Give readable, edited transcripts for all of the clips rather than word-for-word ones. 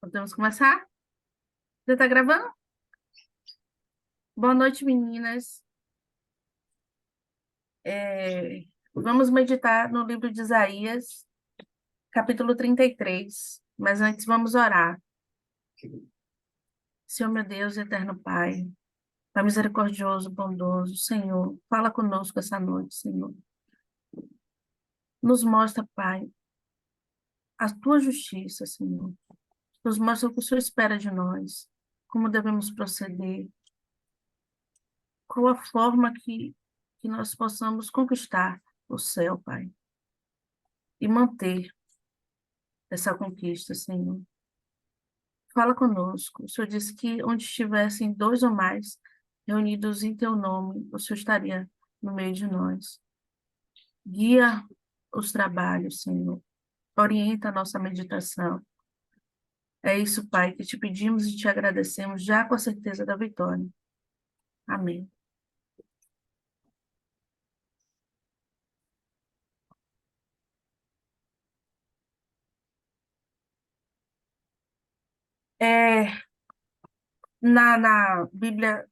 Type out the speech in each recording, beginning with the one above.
Podemos começar? Você está gravando? Boa noite, meninas. Vamos meditar no livro de Isaías, capítulo 33. Mas antes vamos orar. Senhor, meu Deus, eterno Pai, Pai misericordioso, bondoso, Senhor, fala conosco essa noite, Senhor. Nos mostra, Pai, a tua justiça, Senhor. Nos mostra o que o Senhor espera de nós, como devemos proceder, qual a forma que nós possamos conquistar o céu, Pai, e manter essa conquista, Senhor. Fala conosco. O Senhor disse que onde estivessem dois ou mais reunidos em teu nome, o Senhor estaria no meio de nós. Guia os trabalhos, Senhor. Orienta a nossa meditação. É isso, Pai, que te pedimos e te agradecemos, já com a certeza da vitória. Amém. É, na Bíblia,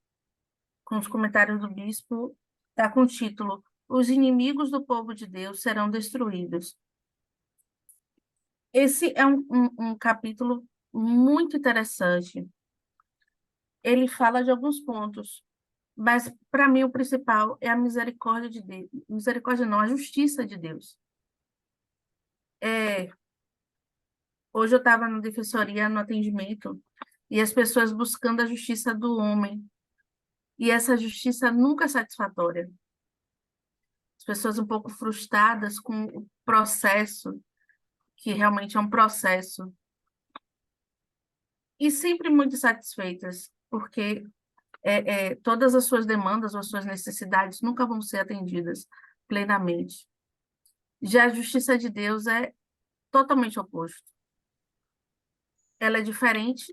com os comentários do bispo, está com o título: Os inimigos do povo de Deus serão destruídos. Esse é um capítulo muito interessante. Ele fala de alguns pontos, mas para mim o principal é a misericórdia de Deus. Misericórdia não, a justiça de Deus. É, hoje eu estava na defensoria, no atendimento, e as pessoas buscando a justiça do homem. E essa justiça nunca é satisfatória. As pessoas um pouco frustradas com o processo, que realmente é um processo, e sempre muito satisfeitas, porque todas as suas demandas ou as suas necessidades nunca vão ser atendidas plenamente. Já a justiça de Deus é totalmente oposto. Ela é diferente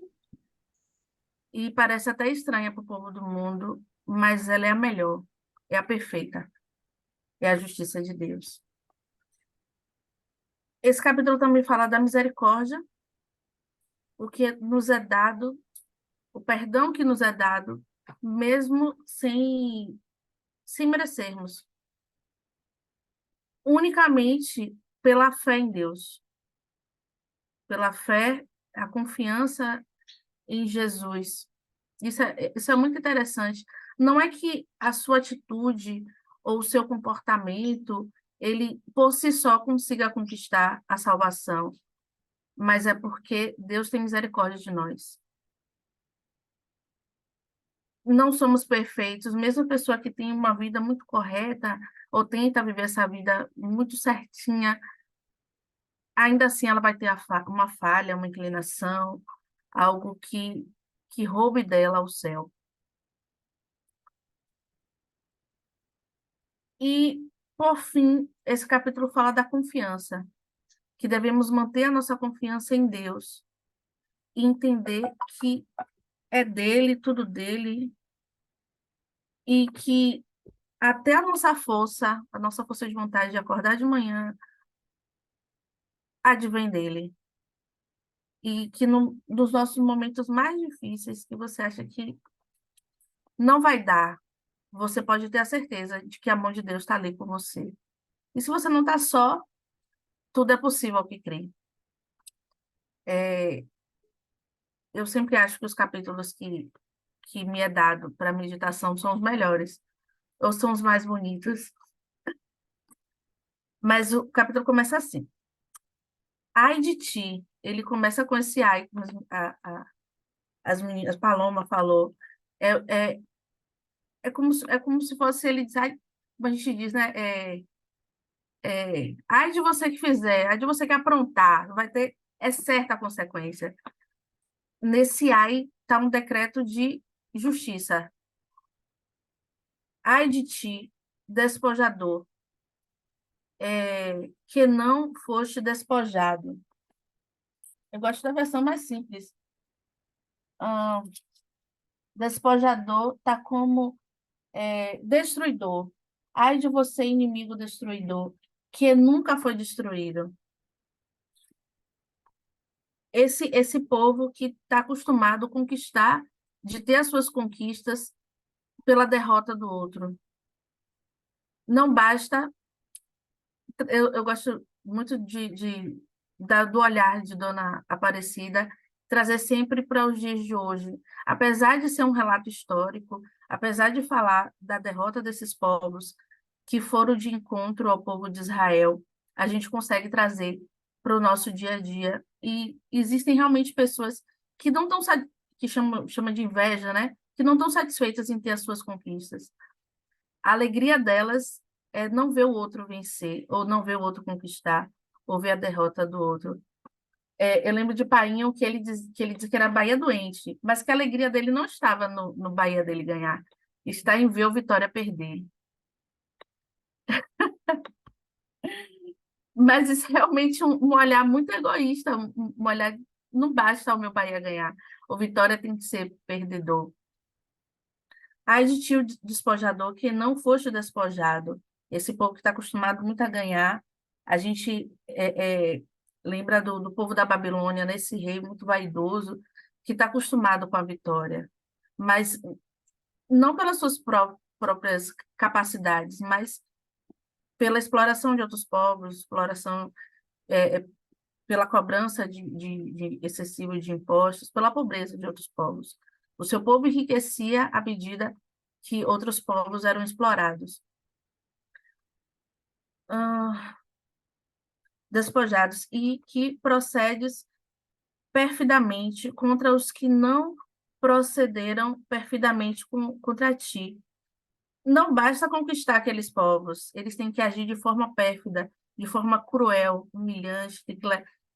e parece até estranha para o povo do mundo, mas ela é a melhor, é a perfeita, é a justiça de Deus. Esse capítulo também fala da misericórdia, o que nos é dado, o perdão que nos é dado, mesmo sem merecermos, unicamente pela fé em Deus, pela fé, a confiança em Jesus. Isso é muito interessante. Não é que a sua atitude ou o seu comportamento, ele por si só consiga conquistar a salvação, mas é porque Deus tem misericórdia de nós. Não somos perfeitos, mesmo a pessoa que tem uma vida muito correta ou tenta viver essa vida muito certinha, ainda assim ela vai ter uma falha, uma inclinação, algo que roube dela o céu. E, por fim, esse capítulo fala da confiança, que devemos manter a nossa confiança em Deus e entender que é dele, tudo dele, e que até a nossa força de vontade de acordar de manhã, advém dele. E que nos nossos momentos mais difíceis, que você acha que não vai dar, você pode ter a certeza de que a mão de Deus está ali com você. E se você não está só, tudo é possível ao que crê. É, eu sempre acho que os capítulos que me é dado para meditação são os melhores, ou são os mais bonitos. Mas o capítulo começa assim: ai de ti. Ele começa com esse ai, como as meninas, Paloma falou. É, é, é como se fosse ele diz, ai, como a gente diz, né? Ai de você que fizer, ai de você que aprontar, vai ter, é certa a consequência. Nesse ai está um decreto de justiça. Ai de ti, despojador, que não foste despojado. Eu gosto da versão mais simples. Ah, despojador está como Destruidor. Ai de você, inimigo destruidor, que nunca foi destruído. Esse povo que está acostumado a conquistar, de ter as suas conquistas pela derrota do outro. Não basta. Eu gosto muito do olhar de Dona Aparecida trazer sempre para os dias de hoje. Apesar de ser um relato histórico, apesar de falar da derrota desses povos que foram de encontro ao povo de Israel, a gente consegue trazer para o nosso dia a dia. E existem realmente pessoas que não estão, que chama de inveja, né? Que não estão satisfeitas em ter as suas conquistas. A alegria delas é não ver o outro vencer, ou não ver o outro conquistar, ou ver a derrota do outro. Eu lembro de Painho que ele disse que era Bahia doente, mas que a alegria dele não estava no Bahia dele ganhar, está em ver o Vitória perder. Mas isso é realmente um olhar muito egoísta, um olhar, não basta o meu Bahia ganhar, o Vitória tem que ser perdedor. Ai de tio despojador que não foste despojado. Esse povo que está acostumado muito a ganhar, a gente lembra do povo da Babilônia, né? Esse rei muito vaidoso, que está acostumado com a vitória. Mas não pelas suas próprias capacidades, mas pela exploração de outros povos, exploração pela cobrança de excessivo de impostos, pela pobreza de outros povos. O seu povo enriquecia à medida que outros povos eram explorados. Ah, despojados, e que procedes perfidamente contra os que não procederam perfidamente contra ti. Não basta conquistar aqueles povos, eles têm que agir de forma pérfida, de forma cruel, humilhante,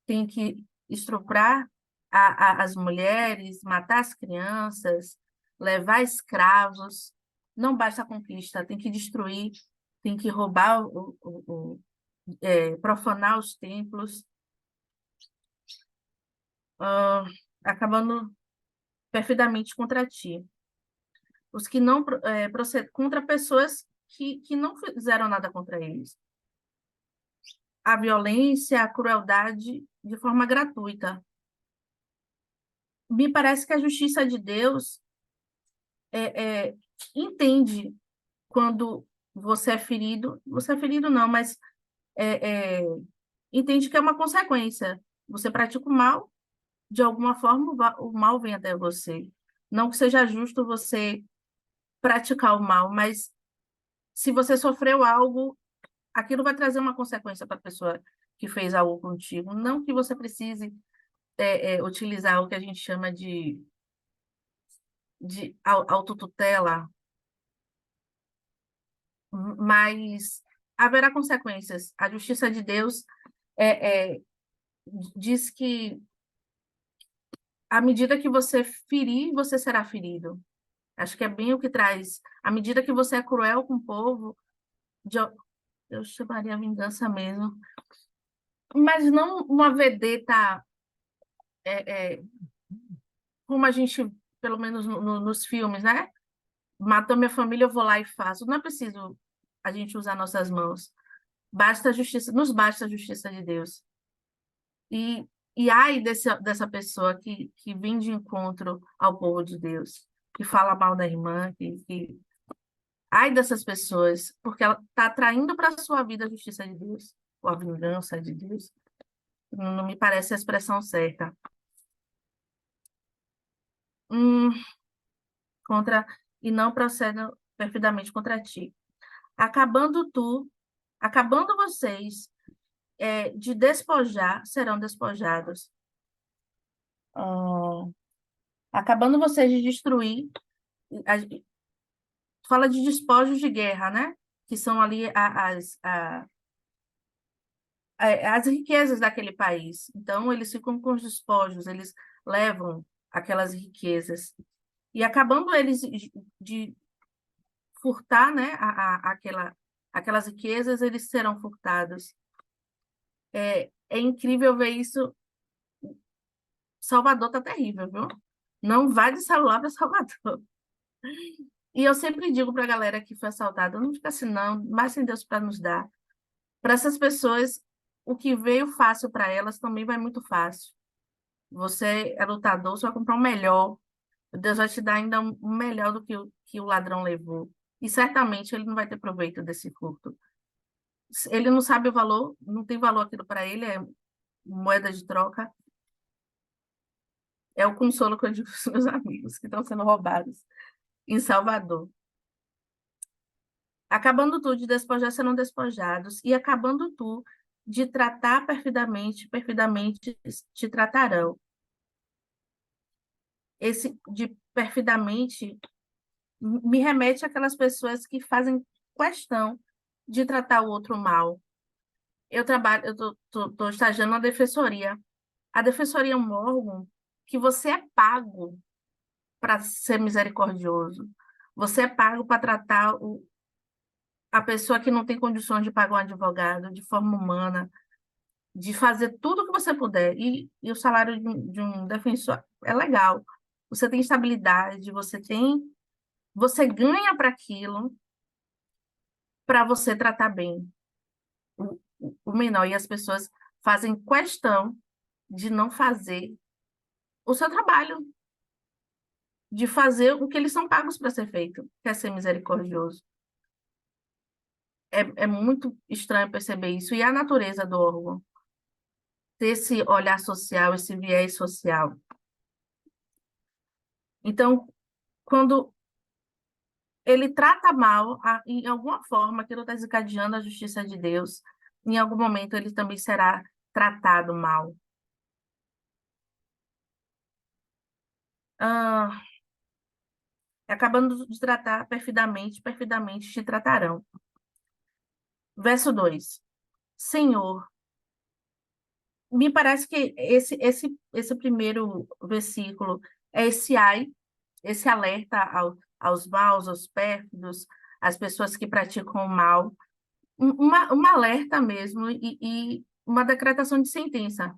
tem que estuprar as mulheres, matar as crianças, levar escravos. Não basta a conquista, tem que destruir, tem que roubar, profanar os templos, ah, acabando perfidamente contra ti. Os que não procedem contra pessoas que não fizeram nada contra eles. A violência, a crueldade de forma gratuita. Me parece que a justiça de Deus entende quando você é ferido não, mas é, é, entende que é uma consequência. Você pratica o mal, de alguma forma o mal vem até você. Não que seja justo você praticar o mal, mas se você sofreu algo, aquilo vai trazer uma consequência para a pessoa que fez algo contigo. Não que você precise utilizar o que a gente chama de autotutela, mas haverá consequências. A justiça de Deus diz que à medida que você ferir, você será ferido. Acho que é bem o que traz. À medida que você é cruel com o povo, de- eu chamaria a vingança mesmo, mas não uma vedeta como a gente, pelo menos nos filmes, né? Matou minha família, eu vou lá e faço. Não é preciso a gente usar nossas mãos. Basta a justiça, nos basta a justiça de Deus. E, e ai dessa pessoa que vem de encontro ao povo de Deus, que fala mal da irmã, ai dessas pessoas, porque ela está atraindo para a sua vida a justiça de Deus, ou a vingança de Deus. Não me parece a expressão certa. Hum, contra e não procedam perfidamente contra ti. Acabando tu, acabando vocês de despojar, serão despojados. Ah, acabando vocês de destruir, a- fala de despojos de guerra, né? Que são ali as riquezas daquele país. Então, eles ficam com os despojos, eles levam aquelas riquezas. E acabando eles de furtar, né, aquelas riquezas, eles serão furtados. É incrível ver isso. Salvador tá terrível, viu? Não vá de celular para Salvador. E eu sempre digo para a galera que foi assaltada, não fica assim, não, mas tem Deus para nos dar. Para essas pessoas, o que veio fácil para elas também vai muito fácil. Você é lutador, você vai comprar um melhor. Deus vai te dar ainda um melhor do que o ladrão levou. E certamente ele não vai ter proveito desse furto. Ele não sabe o valor, não tem valor aquilo para ele, é moeda de troca. É o consolo que eu digo para os meus amigos que estão sendo roubados em Salvador. Acabando tu de despojar serão despojados, e acabando tu de tratar perfidamente, perfidamente te tratarão. Esse de perfidamente me remete àquelas pessoas que fazem questão de tratar o outro mal. Eu tô estagiando na defensoria. A defensoria é um órgão que você é pago para ser misericordioso. Você é pago para tratar a pessoa que não tem condições de pagar um advogado de forma humana, de fazer tudo o que você puder. E o salário de um defensor é legal. Você tem estabilidade, você ganha para aquilo, para você tratar bem o menor. E as pessoas fazem questão de não fazer o seu trabalho, de fazer o que eles são pagos para ser feito, que é ser misericordioso. É muito estranho perceber isso. E a natureza do órgão, ter esse olhar social, esse viés social. Então, quando ele trata mal, em alguma forma, aquilo está desencadeando a justiça de Deus, em algum momento ele também será tratado mal. Ah, acabando de tratar perfidamente, perfidamente te tratarão. Verso 2. Senhor, me parece que esse primeiro versículo é esse ai, esse alerta aos maus, aos pérfidos, às pessoas que praticam o mal, uma alerta mesmo e uma decretação de sentença.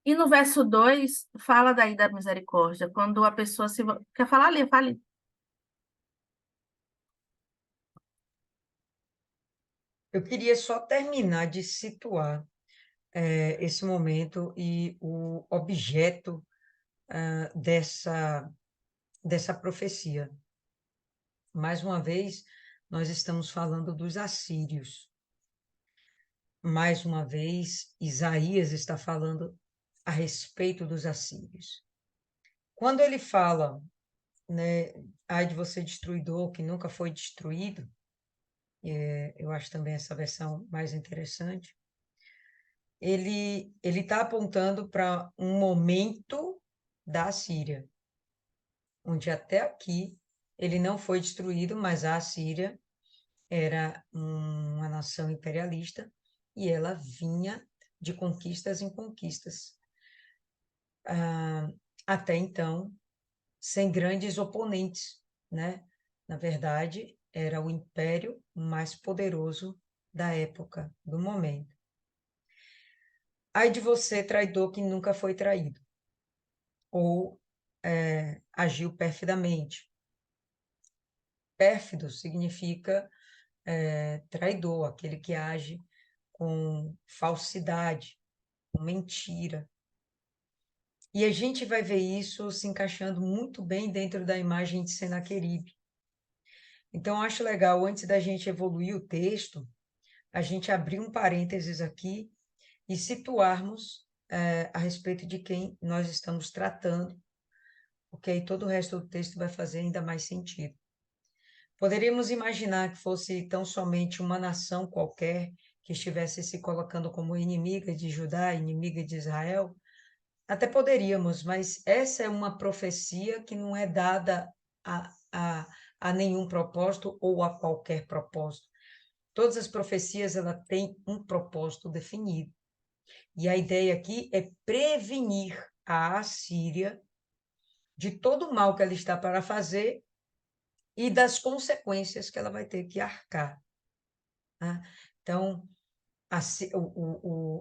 E no verso 2 fala daí da misericórdia, quando a pessoa se... Quer falar ali? Fale. Eu queria só terminar de situar esse momento e o objeto dessa profecia. Mais uma vez, nós estamos falando dos assírios. Mais uma vez, Isaías está falando a respeito dos assírios. Quando ele fala, né, ai de você destruidor que nunca foi destruído, eu acho também essa versão mais interessante, ele está apontando para um momento da Assíria, onde até aqui ele não foi destruído, mas a Assíria era uma nação imperialista e ela vinha de conquistas em conquistas. Até então, sem grandes oponentes, né? Na verdade, era o império mais poderoso da época, do momento. Ai de você, traidor que nunca foi traído, ou agiu perfidamente. Pérfido significa traidor, aquele que age com falsidade, com mentira. E a gente vai ver isso se encaixando muito bem dentro da imagem de Senaqueribe. Então, acho legal, antes da gente evoluir o texto, a gente abrir um parênteses aqui e situarmos a respeito de quem nós estamos tratando, porque aí todo o resto do texto vai fazer ainda mais sentido. Poderíamos imaginar que fosse tão somente uma nação qualquer que estivesse se colocando como inimiga de Judá, inimiga de Israel. Até poderíamos, mas essa é uma profecia que não é dada a nenhum propósito ou a qualquer propósito. Todas as profecias ela têm um propósito definido. E a ideia aqui é prevenir a Assíria de todo o mal que ela está para fazer e das consequências que ela vai ter que arcar. Né? Então,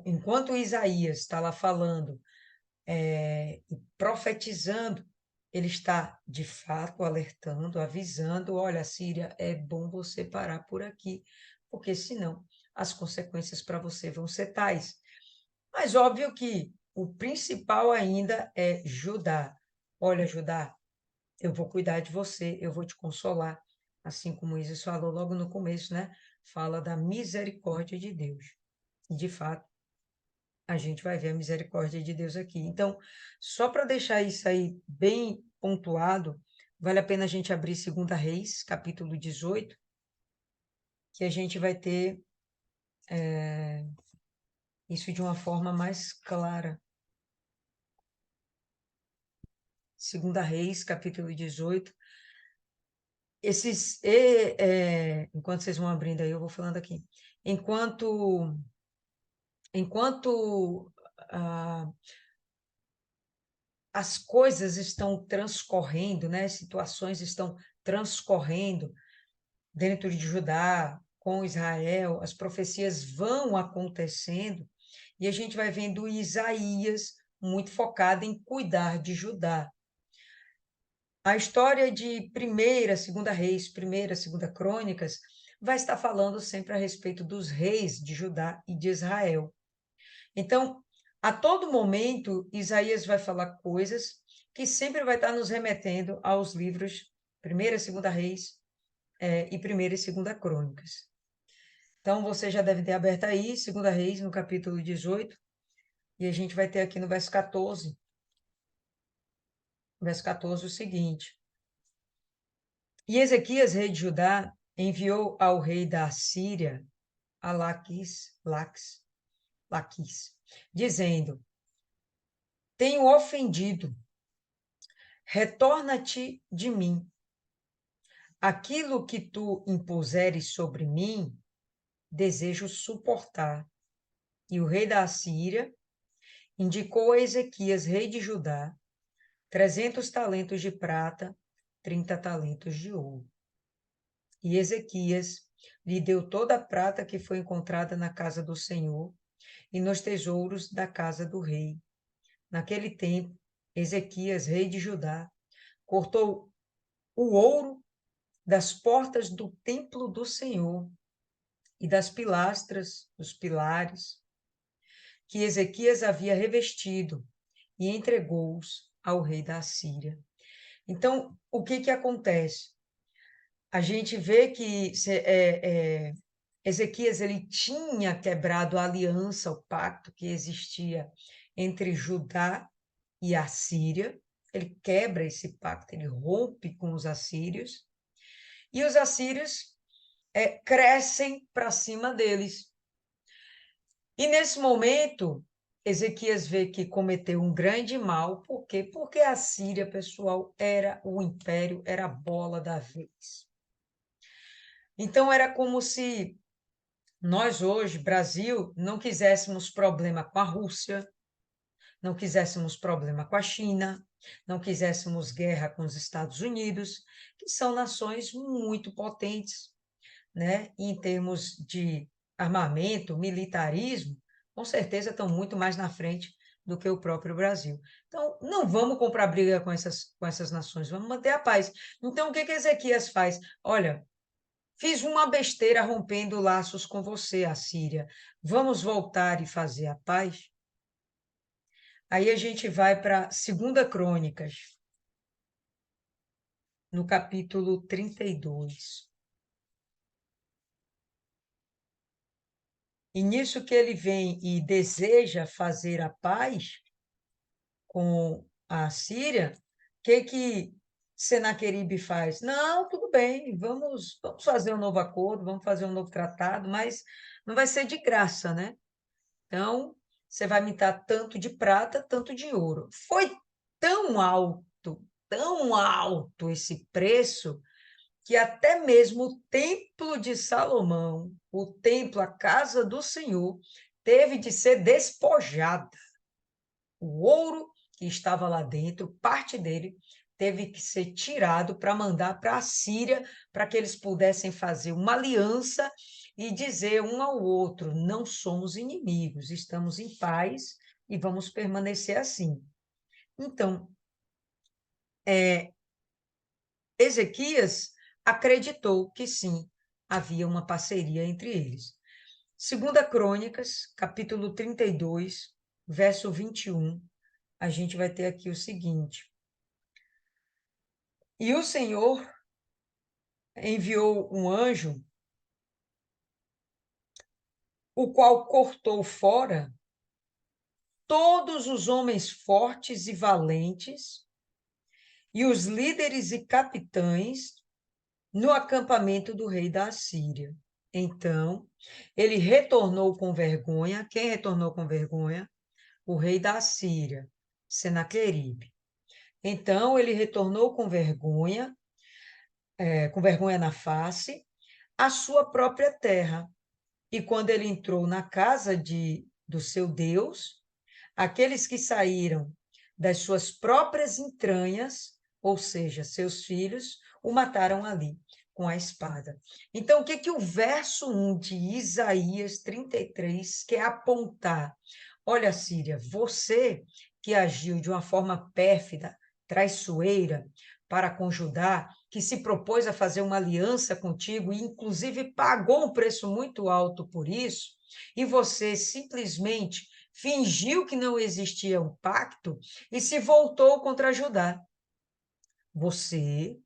enquanto Isaías está lá falando e profetizando ele está, de fato, alertando, avisando, olha, Síria, é bom você parar por aqui, porque senão as consequências para você vão ser tais. Mas óbvio que o principal ainda é Judá. Olha, Judá, eu vou cuidar de você, eu vou te consolar, assim como Isis falou logo no começo, né? Fala da misericórdia de Deus. E, de fato, a gente vai ver a misericórdia de Deus aqui. Então, só para deixar isso aí bem pontuado, vale a pena a gente abrir 2 Reis, capítulo 18, que a gente vai ter isso de uma forma mais clara. 2 Reis, capítulo 18. Enquanto vocês vão abrindo aí, eu vou falando aqui. Enquanto ah, as coisas estão transcorrendo, né? Situações estão transcorrendo dentro de Judá, com Israel, as profecias vão acontecendo e a gente vai vendo Isaías muito focado em cuidar de Judá. A história de Segunda Reis, Segunda Crônicas, vai estar falando sempre a respeito dos reis de Judá e de Israel. Então, a todo momento, Isaías vai falar coisas que sempre vai estar nos remetendo aos livros Segunda Reis, e Segunda Crônicas. Então, você já deve ter aberto aí, 2 Reis, no capítulo 18, e a gente vai ter aqui no verso 14 o seguinte: E Ezequias, rei de Judá, enviou ao rei da Assíria, a Laquis, dizendo: Tenho ofendido, retorna-te de mim. Aquilo que tu impuseres sobre mim, desejo suportar. E o rei da Assíria indicou a Ezequias, rei de Judá, 300 talentos de prata, 30 talentos de ouro. E Ezequias lhe deu toda a prata que foi encontrada na casa do Senhor e nos tesouros da casa do rei. Naquele tempo, Ezequias, rei de Judá, cortou o ouro das portas do templo do Senhor e das pilastras, dos pilares, que Ezequias havia revestido, e entregou-os ao rei da Assíria. Então, o que acontece? A gente vê que Ezequias ele tinha quebrado a aliança, o pacto que existia entre Judá e Assíria. Ele quebra esse pacto, ele rompe com os assírios, e os assírios crescem para cima deles. E nesse momento, Ezequias vê que cometeu um grande mal. Por quê? Porque a Síria, pessoal, era o império, era a bola da vez. Então, era como se nós hoje, Brasil, não quiséssemos problema com a Rússia, não quiséssemos problema com a China, não quiséssemos guerra com os Estados Unidos, que são nações muito potentes, né? E em termos de armamento, militarismo, com certeza estão muito mais na frente do que o próprio Brasil. Então, não vamos comprar briga com essas nações, vamos manter a paz. Então, o que Ezequias faz? Olha, fiz uma besteira rompendo laços com você, Assíria. Vamos voltar e fazer a paz? Aí a gente vai para 2 Crônicas, no capítulo 32. E nisso que ele vem e deseja fazer a paz com a Síria, o que Senaqueribe faz? Não, tudo bem, vamos fazer um novo acordo, vamos fazer um novo tratado, mas não vai ser de graça, né? Então, você vai me dar tanto de prata, tanto de ouro. Foi tão alto esse preço, que até mesmo o templo de Salomão, o templo, a casa do Senhor, teve de ser despojada. O ouro que estava lá dentro, parte dele, teve que ser tirado para mandar para a Síria, para que eles pudessem fazer uma aliança e dizer um ao outro: não somos inimigos, estamos em paz e vamos permanecer assim. Então, Ezequias acreditou que sim, havia uma parceria entre eles. Segunda Crônicas, capítulo 32, verso 21, a gente vai ter aqui o seguinte: E o Senhor enviou um anjo, o qual cortou fora todos os homens fortes e valentes e os líderes e capitães no acampamento do rei da Assíria. Então, ele retornou com vergonha. Quem retornou com vergonha? O rei da Assíria, Senaqueribe. Então, ele retornou com vergonha na face, à sua própria terra. E quando ele entrou na casa do seu Deus, aqueles que saíram das suas próprias entranhas, ou seja, seus filhos, o mataram ali com a espada. Então, o que que o verso 1 de Isaías 33 quer apontar? Olha, Síria, você que agiu de uma forma pérfida, traiçoeira para com Judá, que se propôs a fazer uma aliança contigo e inclusive pagou um preço muito alto por isso, e você simplesmente fingiu que não existia um pacto e se voltou contra Judá. Você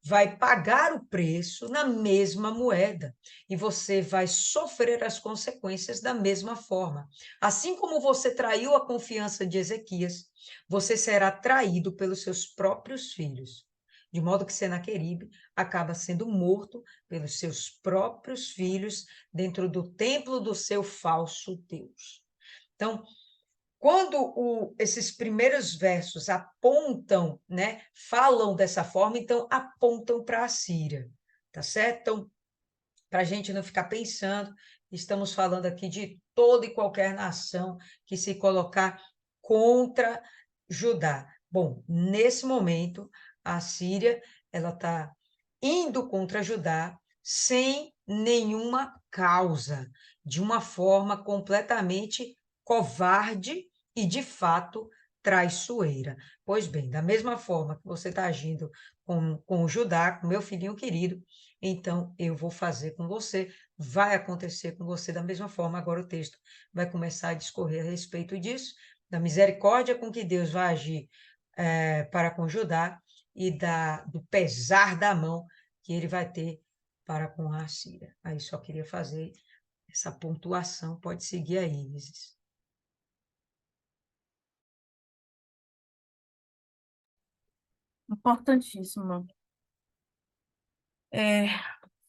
vai pagar o preço na mesma moeda e você vai sofrer as consequências da mesma forma. Assim como você traiu a confiança de Ezequias, você será traído pelos seus próprios filhos. De modo que Senaqueribe acaba sendo morto pelos seus próprios filhos dentro do templo do seu falso Deus. Então, quando esses primeiros versos apontam, né, falam dessa forma, então apontam para a Síria, tá certo? Então, para a gente não ficar pensando, estamos falando aqui de toda e qualquer nação que se colocar contra Judá. Bom, nesse momento, a Síria, ela está indo contra Judá sem nenhuma causa, de uma forma completamente covarde e, de fato, traiçoeira. Pois bem, da mesma forma que você está agindo com o Judá, com meu filhinho querido, então eu vou fazer com você, vai acontecer com você da mesma forma. Agora o texto vai começar a discorrer a respeito disso, da misericórdia com que Deus vai agir para com Judá e do pesar da mão que ele vai ter para com a Assíria. Aí só queria fazer essa pontuação, pode seguir aí, Isis. Importantíssimo.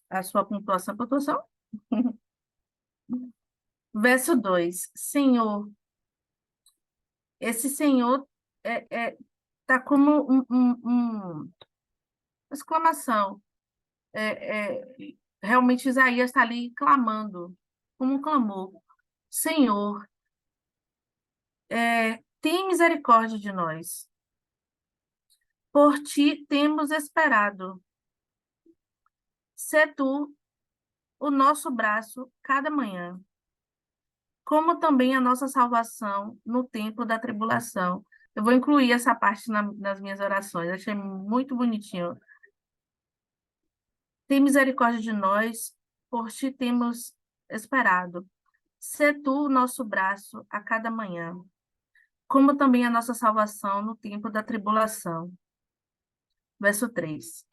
A sua pontuação, pontuação? Verso 2. Senhor, esse Senhor tá como uma exclamação. Realmente Isaías está ali clamando, como um clamor. Senhor, tem misericórdia de nós. Por ti temos esperado. Sê tu o nosso braço cada manhã, como também a nossa salvação no tempo da tribulação. Eu vou incluir essa parte nas minhas orações, achei muito bonitinho. Tem misericórdia de nós, por ti temos esperado. Sê tu o nosso braço a cada manhã, como também a nossa salvação no tempo da tribulação. Verso 3.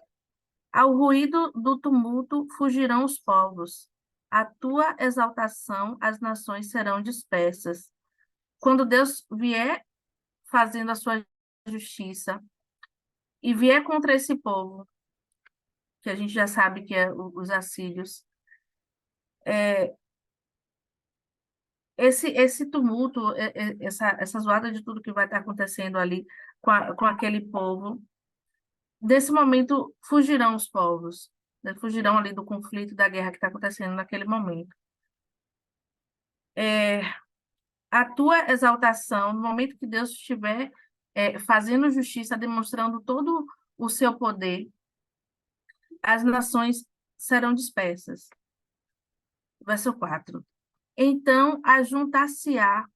Ao ruído do tumulto fugirão os povos, a tua exaltação as nações serão dispersas. Quando Deus vier fazendo a sua justiça e vier contra esse povo, que a gente já sabe que é os assírios, esse tumulto, essa zoada de tudo que vai estar acontecendo ali com aquele povo, desse momento fugirão os povos, né? Fugirão ali do conflito, da guerra que está acontecendo naquele momento. A tua exaltação, no momento que Deus estiver fazendo justiça, demonstrando todo o seu poder, as nações serão dispersas. Verso 4. Então ajuntar-se-á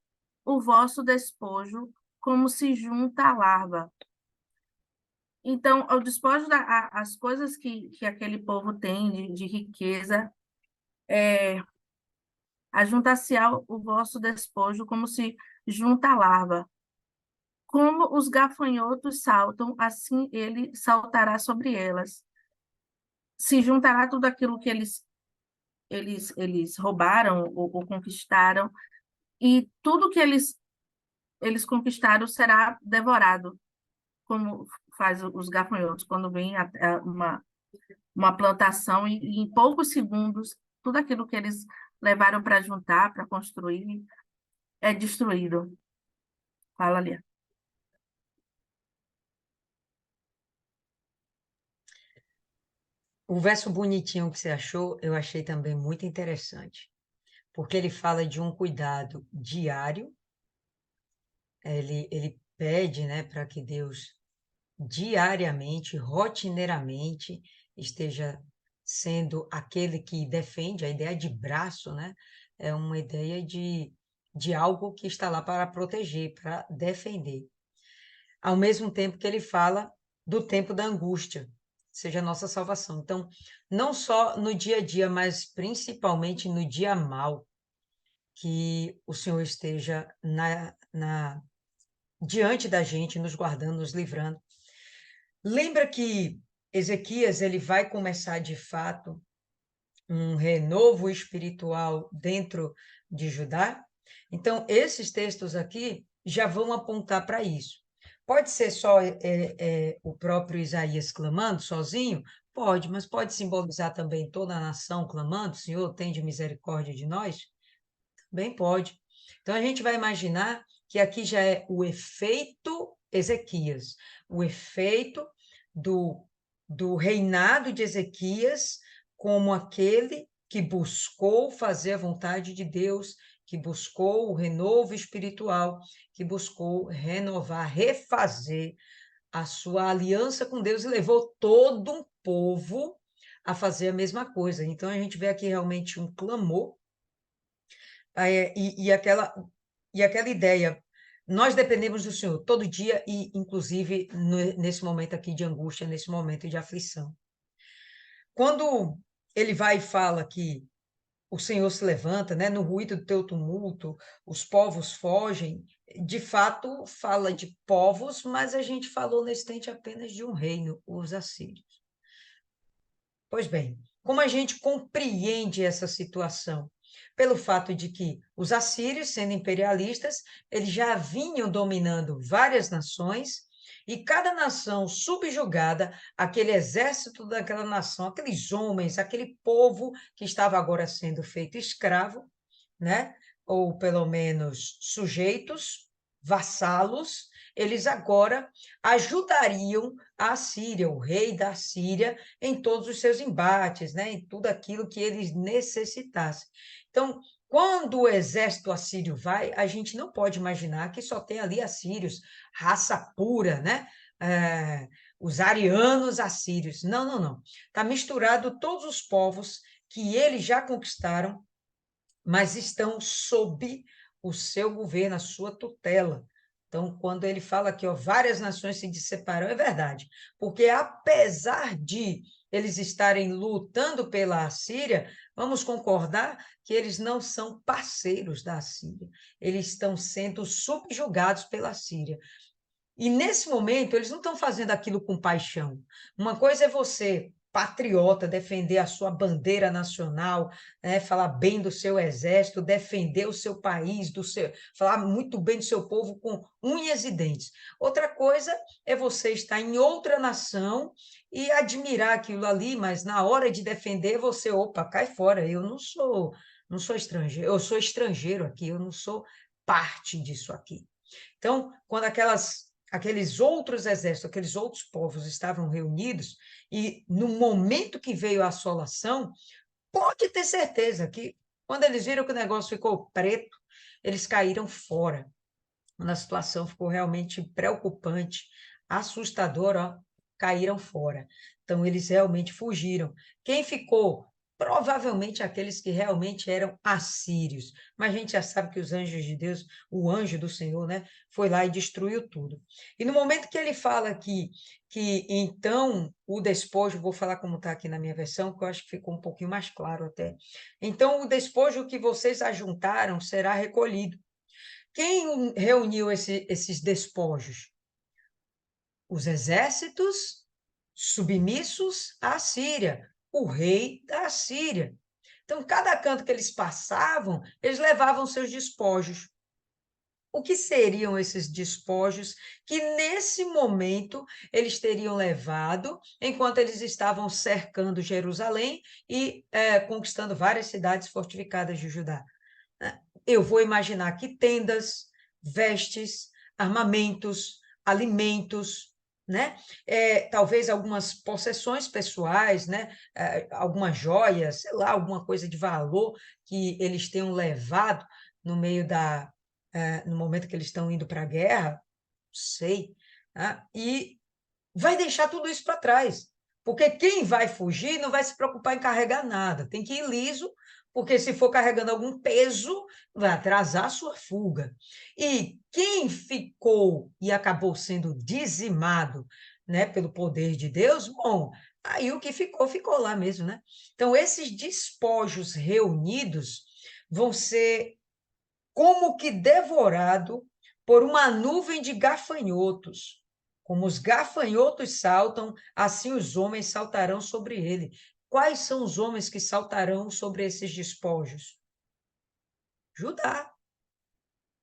o vosso despojo como se junta a larva, Então, ao despojo as coisas que aquele povo tem de riqueza, ajuntar-se-á o vosso despojo como se junta a larva. Como os gafanhotos saltam, assim ele saltará sobre elas. Se juntará tudo aquilo que eles roubaram ou conquistaram, e tudo que eles conquistaram será devorado, como faz os gafanhotos, quando vem uma plantação e em poucos segundos, tudo aquilo que eles levaram para juntar, para construir, é destruído. Fala ali. O verso bonitinho que você achou, eu achei também muito interessante, porque ele fala de um cuidado diário, ele pede, né, para que Deus diariamente, rotineiramente, esteja sendo aquele que defende. A ideia de braço, né, é uma ideia de algo que está lá para proteger, para defender. Ao mesmo tempo que ele fala do tempo da angústia, seja a nossa salvação. Então, não só no dia a dia, mas principalmente no dia mal, que o Senhor esteja diante da gente, nos guardando, nos livrando. Lembra que Ezequias ele vai começar de fato um renovo espiritual dentro de Judá? Então, esses textos aqui já vão apontar para isso. Pode ser só o próprio Isaías clamando sozinho? Pode, mas pode simbolizar também toda a nação clamando: Senhor, tende misericórdia de nós? Também pode. Então, a gente vai imaginar que aqui já é o efeito Ezequias, o efeito do reinado de Ezequias como aquele que buscou fazer a vontade de Deus, que buscou o renovo espiritual, que buscou renovar, refazer a sua aliança com Deus e levou todo um povo a fazer a mesma coisa. Então, a gente vê aqui realmente um clamor, e aquela ideia, nós dependemos do Senhor todo dia e, inclusive, nesse momento aqui de angústia, nesse momento de aflição. Quando ele vai e fala que o Senhor se levanta, né, no ruído do teu tumulto, os povos fogem, de fato fala de povos, mas a gente falou nesse instante apenas de um reino, os assírios. Pois bem, como a gente compreende essa situação? Pelo fato de que os assírios, sendo imperialistas, eles já vinham dominando várias nações, e cada nação subjugada, aquele exército daquela nação, aqueles homens, aquele povo que estava agora sendo feito escravo, né? Ou pelo menos sujeitos, vassalos, eles agora ajudariam a Síria, o rei da Síria, em todos os seus embates, né? Em tudo aquilo que eles necessitassem. Então, quando o exército assírio vai, a gente não pode imaginar que só tem ali assírios, raça pura, né? Os arianos assírios. Não, não, não. Está misturado todos os povos que eles já conquistaram, mas estão sob o seu governo, a sua tutela. Então, quando ele fala que ó, várias nações se separam, é verdade, porque apesar de eles estarem lutando pela Assíria, vamos concordar que eles não são parceiros da Assíria, eles estão sendo subjugados pela Síria. E nesse momento, eles não estão fazendo aquilo com paixão. Uma coisa é você, patriota, defender a sua bandeira nacional, né, falar bem do seu exército, defender o seu país, falar muito bem do seu povo com unhas e dentes. Outra coisa é você estar em outra nação e admirar aquilo ali, mas na hora de defender, você, opa, cai fora, eu não sou estrangeiro, eu sou estrangeiro aqui, eu não sou parte disso aqui. Então, quando aqueles outros exércitos, aqueles outros povos estavam reunidos, e no momento que veio a assolação, pode ter certeza que quando eles viram que o negócio ficou preto, eles caíram fora. Quando a situação ficou realmente preocupante, assustadora, ó, caíram fora. Então, eles realmente fugiram. Quem ficou provavelmente aqueles que realmente eram assírios, mas a gente já sabe que os anjos de Deus, o anjo do Senhor, né, foi lá e destruiu tudo. E no momento que ele fala aqui que então o despojo, vou falar como está aqui na minha versão, que eu acho que ficou um pouquinho mais claro até. Então o despojo que vocês ajuntaram será recolhido. Quem reuniu esses despojos? Os exércitos submissos à Síria, o rei da Síria. Então, cada canto que eles passavam, eles levavam seus despojos. O que seriam esses despojos que, nesse momento, eles teriam levado enquanto eles estavam cercando Jerusalém e conquistando várias cidades fortificadas de Judá? Eu vou imaginar que tendas, vestes, armamentos, alimentos, né? Talvez algumas possessões pessoais, né? Algumas joias, sei lá, alguma coisa de valor que eles tenham levado no meio no momento que eles estão indo para a guerra, não sei, né? E vai deixar tudo isso para trás. Porque quem vai fugir não vai se preocupar em carregar nada, tem que ir liso, porque se for carregando algum peso, vai atrasar a sua fuga. E quem ficou e acabou sendo dizimado, né, pelo poder de Deus, bom, aí o que ficou, ficou lá mesmo, né? Então, esses despojos reunidos vão ser como que devorado por uma nuvem de gafanhotos. Como os gafanhotos saltam, assim os homens saltarão sobre ele. Quais são os homens que saltarão sobre esses despojos? Judá.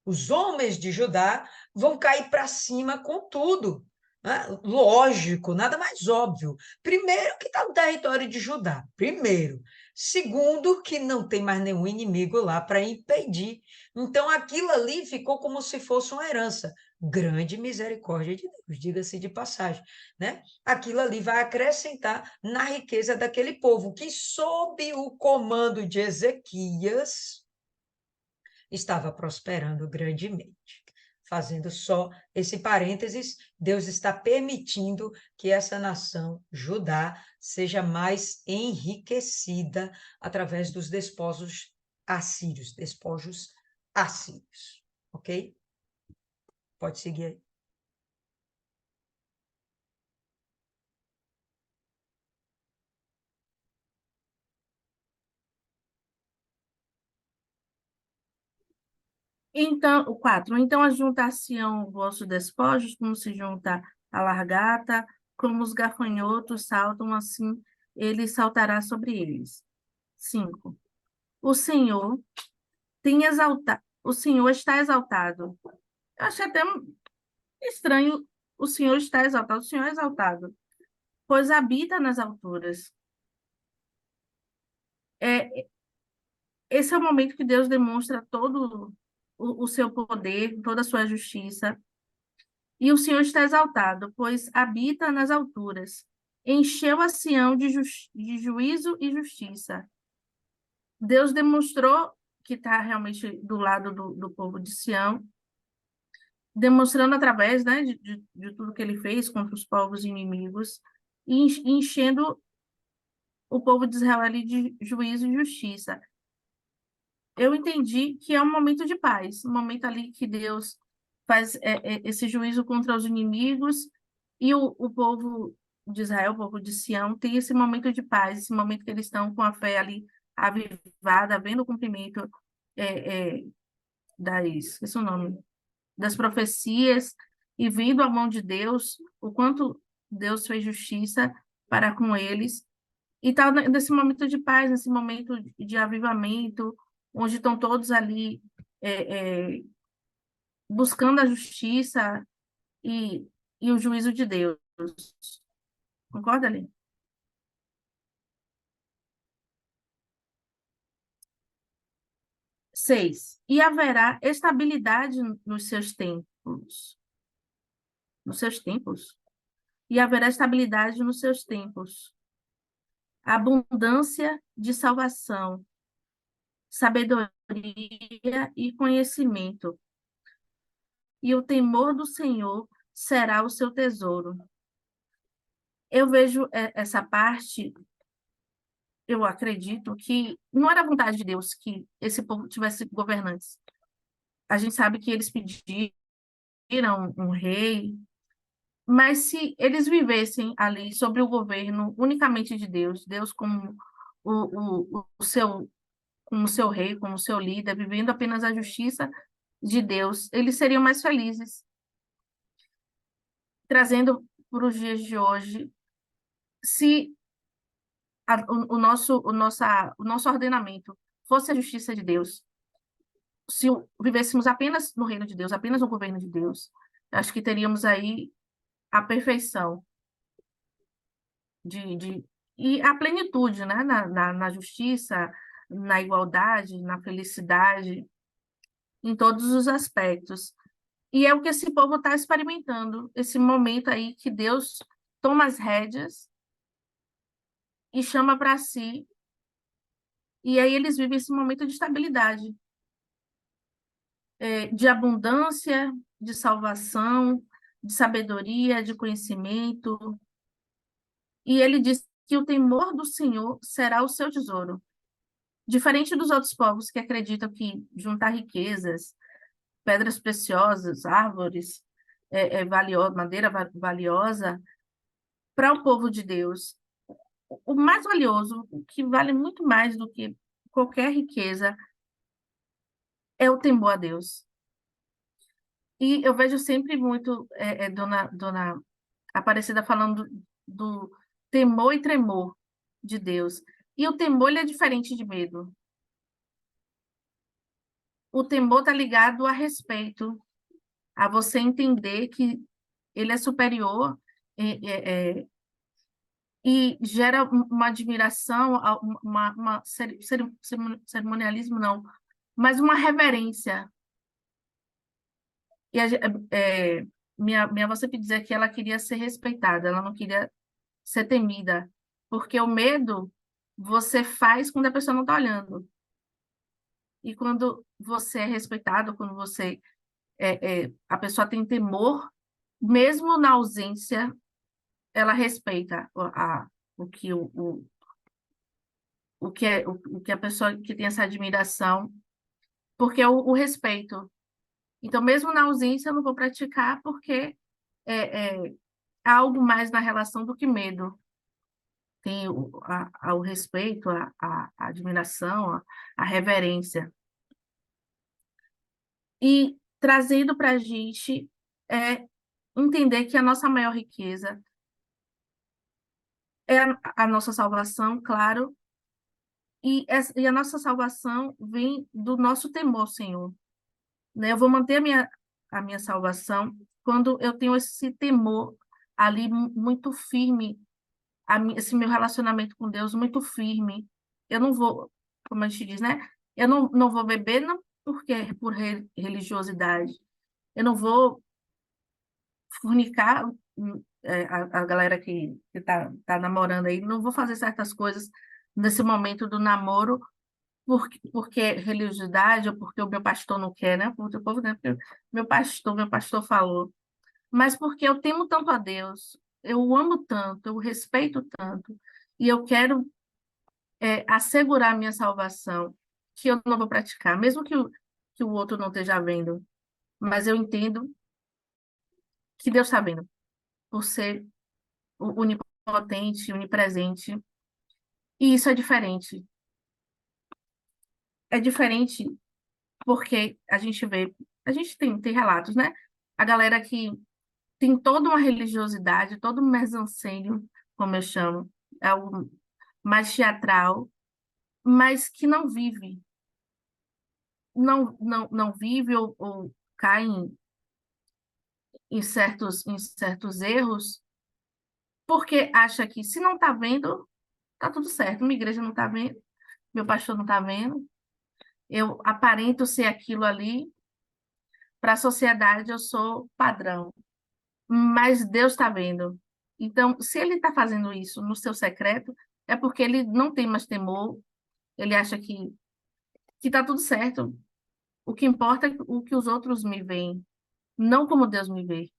Os homens de Judá vão cair para cima com tudo. Né? Lógico, nada mais óbvio. Primeiro, que está no território de Judá. Primeiro. Segundo, que não tem mais nenhum inimigo lá para impedir. Então, aquilo ali ficou como se fosse uma herança. Grande misericórdia de Deus, diga-se de passagem. Né? Aquilo ali vai acrescentar na riqueza daquele povo que, sob o comando de Ezequias, estava prosperando grandemente. Fazendo só esse parênteses, Deus está permitindo que essa nação, Judá, seja mais enriquecida através dos despojos assírios, ok? Pode seguir aí. Então, o 4. Então ajuntar-se-ão vossos despojos, como se junta a largata, como os gafanhotos saltam, assim ele saltará sobre eles. 5. O Senhor o Senhor está exaltado. Eu achei até estranho, o Senhor está exaltado, o Senhor é exaltado, pois habita nas alturas. É, esse é o momento que Deus demonstra todo o seu poder, toda a sua justiça. E o Senhor está exaltado, pois habita nas alturas. Encheu a Sião de juízo e justiça. Deus demonstrou que está realmente do lado do povo de Sião, demonstrando através, né, de tudo que ele fez contra os povos inimigos, e enchendo o povo de Israel ali de juízo e justiça. Eu entendi que é um momento de paz, um momento ali que Deus faz esse juízo contra os inimigos e o povo de Israel, o povo de Sião, tem esse momento de paz, esse momento que eles estão com a fé ali avivada, vendo o cumprimento é, é, esse é o nome, das profecias e vendo a mão de Deus, o quanto Deus fez justiça para com eles. E tal, nesse momento de paz, nesse momento de avivamento, onde estão todos ali é, é, buscando a justiça e, e o juízo de Deus. Concorda, ali? 6. E haverá estabilidade nos seus tempos. Nos seus tempos? E haverá estabilidade nos seus tempos. Abundância de salvação, sabedoria e conhecimento. E o temor do Senhor será o seu tesouro. Eu vejo essa parte eu acredito que não era vontade de Deus que esse povo tivesse governantes. A gente sabe que eles pediram um rei, mas se eles vivessem ali sobre o governo unicamente de Deus, Deus como o seu rei, como o seu líder, vivendo apenas a justiça de Deus, eles seriam mais felizes. Trazendo para os dias de hoje, se o nosso ordenamento fosse a justiça de Deus, se vivêssemos apenas no reino de Deus, apenas no governo de Deus, acho que teríamos aí a perfeição e a plenitude, né? Na justiça, na igualdade, na felicidade, em todos os aspectos. E é o que esse povo está experimentando, esse momento aí que Deus toma as rédeas e chama para si, e aí eles vivem esse momento de estabilidade, de abundância, de salvação, de sabedoria, de conhecimento. E ele diz que o temor do Senhor será o seu tesouro. Diferente dos outros povos que acreditam que juntar riquezas, pedras preciosas, árvores, madeira valiosa, para o povo de Deus, o mais valioso, o que vale muito mais do que qualquer riqueza, é o temor a Deus. E eu vejo sempre muito Dona Aparecida falando do temor e tremor de Deus. E o temor ele é diferente de medo. O temor está ligado a respeito, a você entender que ele é superior e gera uma admiração, cerimonialismo não, mas uma reverência. E minha avó sempre dizia que ela queria ser respeitada, ela não queria ser temida, porque o medo você faz quando a pessoa não está olhando. E quando você é respeitado, quando a pessoa tem temor, mesmo na ausência, ela respeita o que a pessoa que tem essa admiração, porque é o respeito. Então, mesmo na ausência, eu não vou praticar porque é, há algo mais na relação do que medo. Tem o respeito, a admiração, a reverência. E trazendo para a gente entender que a nossa maior riqueza é a nossa salvação, claro, e a nossa salvação vem do nosso temor, Senhor. Né? Eu vou manter a minha salvação quando eu tenho esse temor ali muito firme, esse meu relacionamento com Deus muito firme. Eu não vou, como a gente diz, né? Eu não vou beber não porque por religiosidade. Eu não vou fornicar, a galera que tá namorando aí, não vou fazer certas coisas nesse momento do namoro porque é religiosidade ou porque o meu pastor não quer, né? Porque o povo, né? Porque meu pastor falou. Mas porque eu temo tanto a Deus, eu o amo tanto, eu o respeito tanto, e eu quero assegurar a minha salvação, que eu não vou praticar, mesmo que o outro não esteja vendo. Mas eu entendo que Deus está vendo, por ser onipotente, onipresente. E isso é diferente. É diferente porque a gente tem relatos, né? A galera que tem toda uma religiosidade, todo um mise-en-scène, como eu chamo, é algo mais teatral, mas que não vive, não vive ou cai em certos erros, porque acha que se não está vendo, tá tudo certo. Minha igreja não está vendo, meu pastor não está vendo, eu aparento ser aquilo ali, para a sociedade eu sou padrão, mas Deus está vendo. Então, se ele está fazendo isso no seu secreto, é porque ele não tem mais temor, ele acha que está tudo certo. O que importa é o que os outros me veem, não como Deus me vê.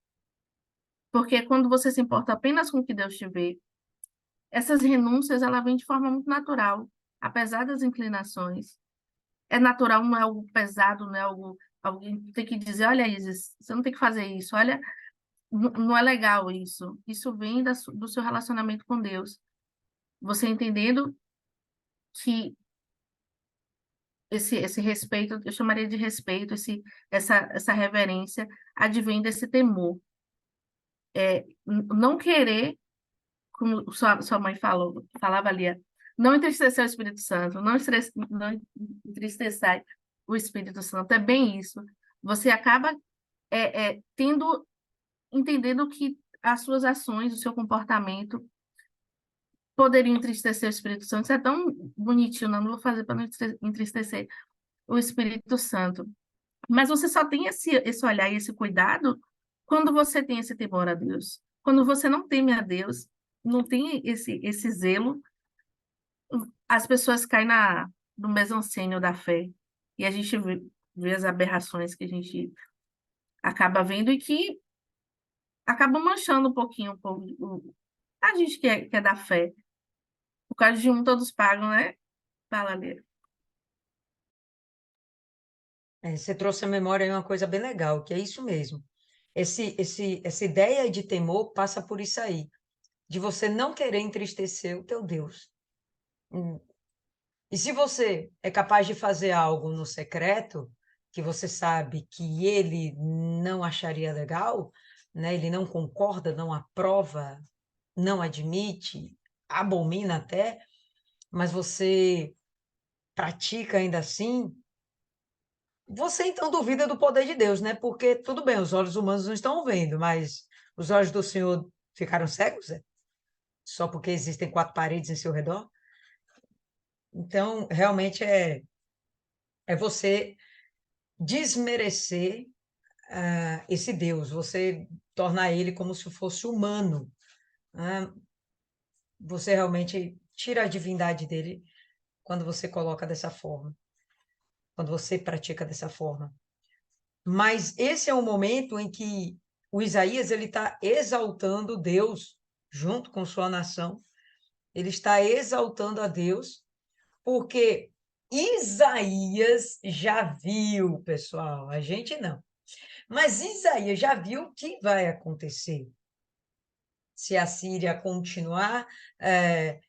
Porque quando você se importa apenas com o que Deus te vê, Essas renúncias, ela vem de forma muito natural, apesar das inclinações. É natural, não é algo pesado, não é algo... Alguém tem que dizer, olha, Isis, você não tem que fazer isso, olha, não é legal isso. Isso vem do seu relacionamento com Deus. Você entendendo que esse respeito, eu chamaria de respeito, essa reverência, advém desse temor. Não querer, como sua mãe falava ali, não entristecer o Espírito Santo, não entristecer o Espírito Santo, é bem isso. Você acaba entendendo que as suas ações, o seu comportamento poderiam entristecer o Espírito Santo. Isso é tão bonitinho, não vou fazer para não entristecer o Espírito Santo. Mas você só tem esse olhar e esse cuidado quando você tem esse temor a Deus. Quando você não teme a Deus, não tem esse zelo, as pessoas caem no mesancênio da fé. E a gente vê as aberrações que a gente acaba vendo e que acabam manchando um pouquinho a gente que é da fé. Por causa de um, todos pagam, né? Fala ali. Você trouxe à memória aí uma coisa bem legal, que é isso mesmo. Essa ideia de temor passa por isso aí, de você não querer entristecer o teu Deus. Hum. E se você é capaz de fazer algo no secreto, que você sabe que ele não acharia legal, né? Ele não concorda, não aprova, não admite, abomina até, mas você pratica ainda assim, você então duvida do poder de Deus, né? Porque tudo bem, os olhos humanos não estão vendo, mas os olhos do Senhor ficaram cegos, é? Só porque existem quatro paredes em seu redor? Então, realmente é você desmerecer esse Deus, você tornar ele como se fosse humano, né? Você realmente tira a divindade dele quando você coloca dessa forma, quando você pratica dessa forma. Mas esse é o momento em que o Isaías ele está exaltando Deus junto com sua nação. Ele está exaltando a Deus porque Isaías já viu, pessoal, a gente não. Mas Isaías já viu o que vai acontecer se a Síria continuar é,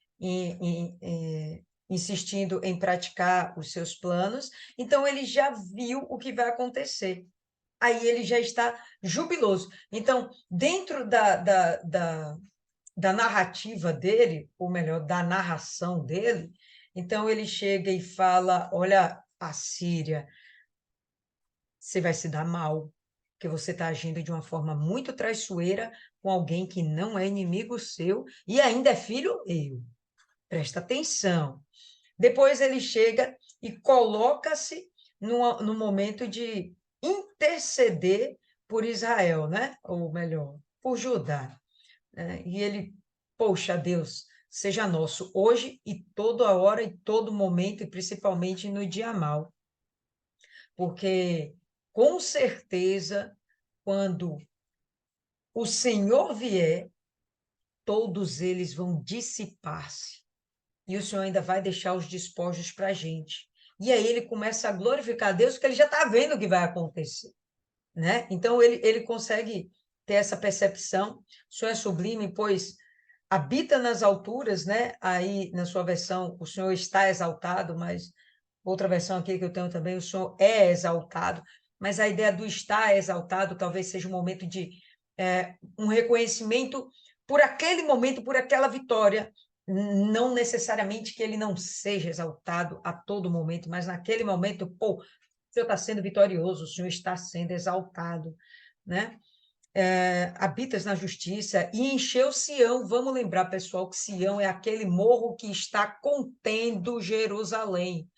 insistindo em praticar os seus planos. Então, ele já viu o que vai acontecer. Aí ele já está jubiloso. Então, dentro da narrativa dele, ou melhor, da narração dele, então ele chega e fala: olha, a Síria, você vai se dar mal, porque você está agindo de uma forma muito traiçoeira com alguém que não é inimigo seu e ainda é filho eu. Presta atenção. Depois ele chega e coloca-se no momento de interceder por Israel, né? Ou melhor, por Judá. Né? E ele, poxa, Deus, seja nosso hoje e toda hora e todo momento, e principalmente no dia mal. Porque, com certeza, quando o Senhor vier, todos eles vão dissipar-se. E o Senhor ainda vai deixar os despojos para a gente. E aí ele começa a glorificar a Deus, porque ele já está vendo o que vai acontecer. Né? Então ele consegue ter essa percepção. O Senhor é sublime, pois habita nas alturas, né? Aí na sua versão o Senhor está exaltado, mas outra versão aqui que eu tenho também, o Senhor é exaltado. Mas a ideia do estar exaltado talvez seja um momento de um reconhecimento por aquele momento, por aquela vitória, não necessariamente que ele não seja exaltado a todo momento, mas naquele momento, pô, o Senhor está sendo vitorioso, o Senhor está sendo exaltado, né? Habitas na justiça e encheu Sião. Vamos lembrar, pessoal, que Sião é aquele morro que está contendo Jerusalém.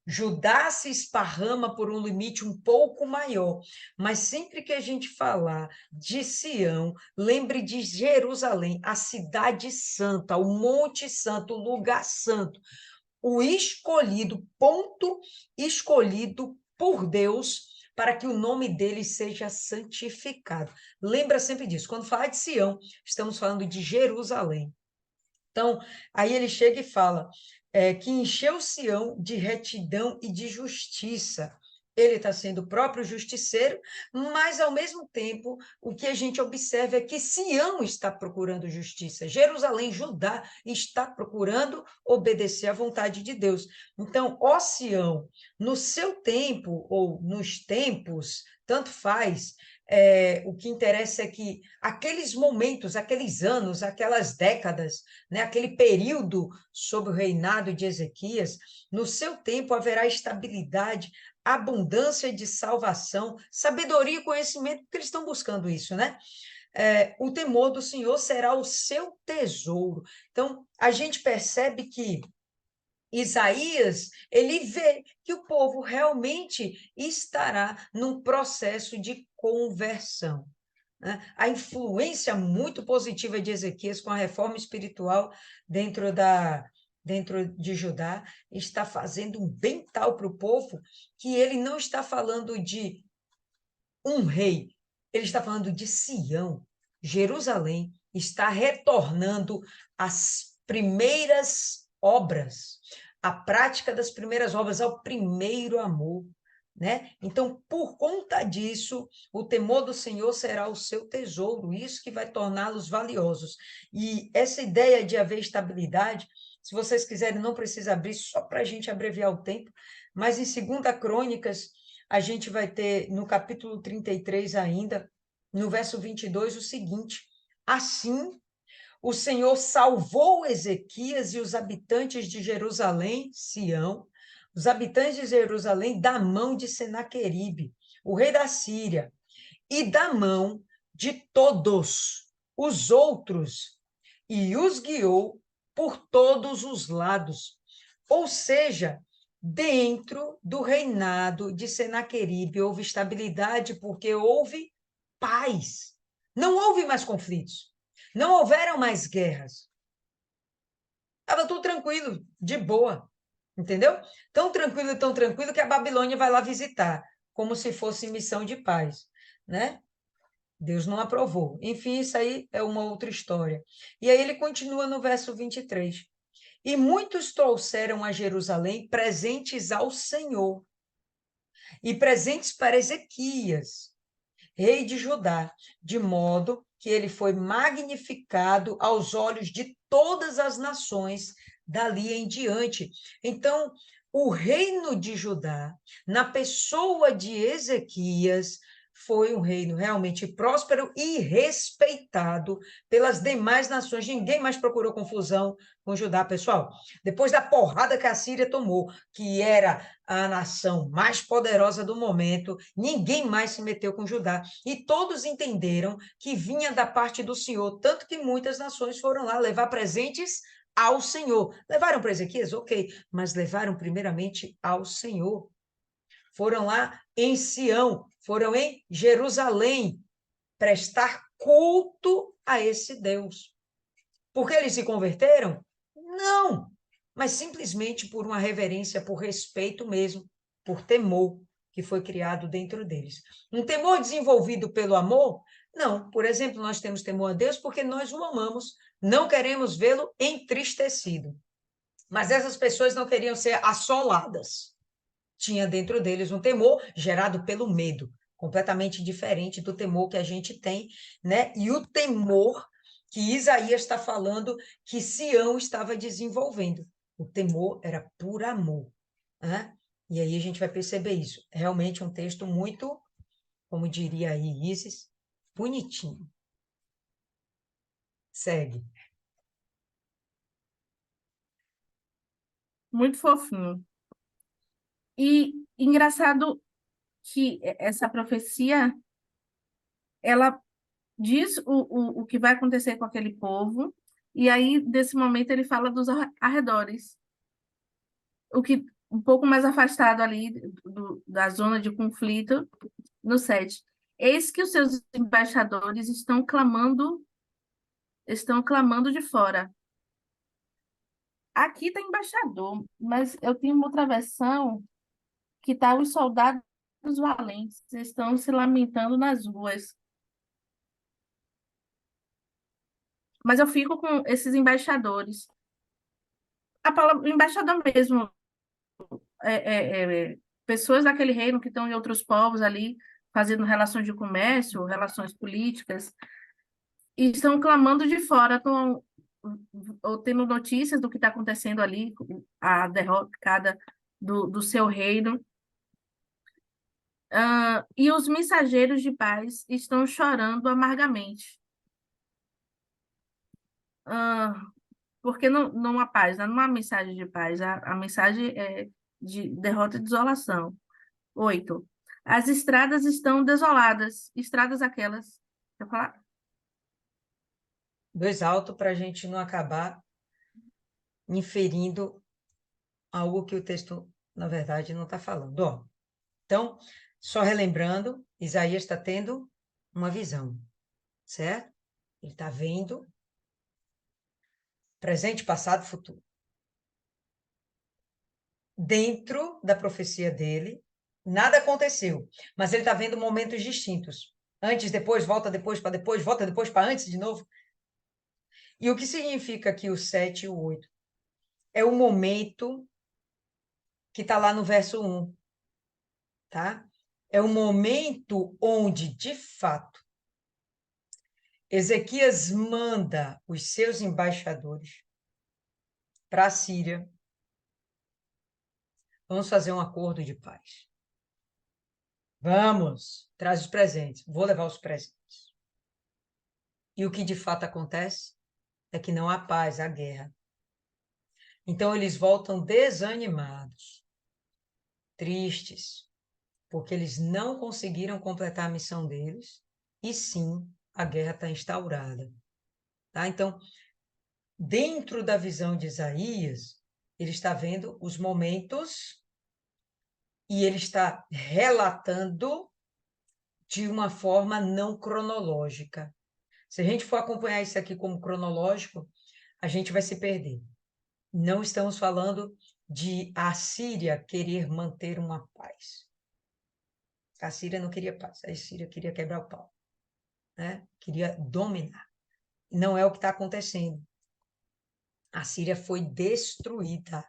Judá se esparrama por um limite um pouco maior, mas sempre que a gente falar de Sião, lembre de Jerusalém, a cidade santa, o Monte Santo, o lugar santo, o escolhido, ponto escolhido por Deus para que o nome dele seja santificado. Lembra sempre disso. Quando falar de Sião, estamos falando de Jerusalém. Então, aí ele chega e fala que encheu Sião de retidão e de justiça. Ele está sendo o próprio justiceiro, mas, ao mesmo tempo, o que a gente observa é que Sião está procurando justiça. Jerusalém, Judá, está procurando obedecer à vontade de Deus. Então, ó Sião, no seu tempo, ou nos tempos, tanto faz, o que interessa é que aqueles momentos, aqueles anos, aquelas décadas, né, aquele período sob o reinado de Ezequias, no seu tempo haverá estabilidade, abundância de salvação, sabedoria e conhecimento, porque eles estão buscando isso, né? O temor do Senhor será o seu tesouro. Então, a gente percebe que Isaías, ele vê que o povo realmente estará num processo de conversão, né? A influência muito positiva de Ezequias com a reforma espiritual dentro dentro de Judá está fazendo um bem tal para o povo que ele não está falando de um rei, ele está falando de Sião. Jerusalém está retornando às primeiras obras, à prática das primeiras obras, ao primeiro amor, né? Então, por conta disso, o temor do Senhor será o seu tesouro, isso que vai torná-los valiosos. E essa ideia de haver estabilidade, se vocês quiserem, não precisa abrir, só para a gente abreviar o tempo, mas em 2 Crônicas, a gente vai ter no capítulo 33 ainda, no verso 22, o seguinte: assim o Senhor salvou Ezequias e os habitantes de Jerusalém, Sião, os habitantes de Jerusalém da mão de Senaqueribe, o rei da Síria, e da mão de todos os outros, e os guiou por todos os lados. Ou seja, dentro do reinado de Senaqueribe houve estabilidade porque houve paz. Não houve mais conflitos. Não houveram mais guerras. Estava tudo tranquilo, de boa. Entendeu? Tão tranquilo que a Babilônia vai lá visitar, como se fosse missão de paz, né? Deus não aprovou. Enfim, isso aí é uma outra história. E aí ele continua no verso 23. E muitos trouxeram a Jerusalém presentes ao Senhor e presentes para Ezequias, rei de Judá, de modo que ele foi magnificado aos olhos de todas as nações dali em diante. Então, o reino de Judá, na pessoa de Ezequias, foi um reino realmente próspero e respeitado pelas demais nações. Ninguém mais procurou confusão com Judá, pessoal. Depois da porrada que a Síria tomou, que era a nação mais poderosa do momento, ninguém mais se meteu com Judá. E todos entenderam que vinha da parte do Senhor, tanto que muitas nações foram lá levar presentes ao Senhor. Levaram para Ezequias? Ok, mas levaram primeiramente ao Senhor. Foram lá em Sião, foram em Jerusalém prestar culto a esse Deus. Porque eles se converteram? Não, mas simplesmente por uma reverência, por respeito mesmo, por temor que foi criado dentro deles. Um temor desenvolvido pelo amor? Não. Por exemplo, nós temos temor a Deus porque nós o amamos, não queremos vê-lo entristecido. Mas essas pessoas não queriam ser assoladas. Tinha dentro deles um temor gerado pelo medo, completamente diferente do temor que a gente tem, né? E o temor que Isaías está falando que Sião estava desenvolvendo. O temor era por amor, né? E aí a gente vai perceber isso. É realmente um texto muito, como diria aí Isis, bonitinho. Segue. Muito fofinho. E engraçado que essa profecia, ela diz o que vai acontecer com aquele povo, e aí, desse momento, ele fala dos arredores. O que um pouco mais afastado ali da zona de conflito, no 7. Eis que os seus embaixadores estão clamando de fora. Aqui está embaixador, mas eu tenho uma outra versão que está os soldados valentes estão se lamentando nas ruas. Mas eu fico com esses embaixadores. A palavra embaixador mesmo, pessoas daquele reino que estão em outros povos ali, fazendo relações de comércio, relações políticas, e estão clamando de fora, estão ou tendo notícias do que está acontecendo ali, a derrocada do seu reino. E os mensageiros de paz estão chorando amargamente. Ah, porque não há paz, não há mensagem de paz, a mensagem é de derrota e desolação. 8. As estradas estão desoladas, estradas aquelas. Quer falar? 2 alto para a gente não acabar inferindo algo que o texto, na verdade, não está falando. Ó, então, só relembrando, Isaías está tendo uma visão, certo? Ele está vendo presente, passado, futuro. Dentro da profecia dele, nada aconteceu, mas ele está vendo momentos distintos. Antes, depois, para depois, volta depois para antes de novo. E o que significa aqui o 7 e o 8? É o momento que está lá no verso 1, tá? É o momento onde, de fato, Ezequias manda os seus embaixadores para a Síria. Vamos fazer um acordo de paz. Vamos, traz os presentes. Vou levar os presentes. E o que de fato acontece é que não há paz, há guerra. Então eles voltam desanimados, tristes, porque eles não conseguiram completar a missão deles, e sim, a guerra está instaurada. Tá? Então, dentro da visão de Isaías, ele está vendo os momentos e ele está relatando de uma forma não cronológica. Se a gente for acompanhar isso aqui como cronológico, a gente vai se perder. Não estamos falando de a Síria querer manter uma paz. A Síria não queria paz, a Síria queria quebrar o pau, né? Queria dominar. Não é o que está acontecendo. A Síria foi destruída,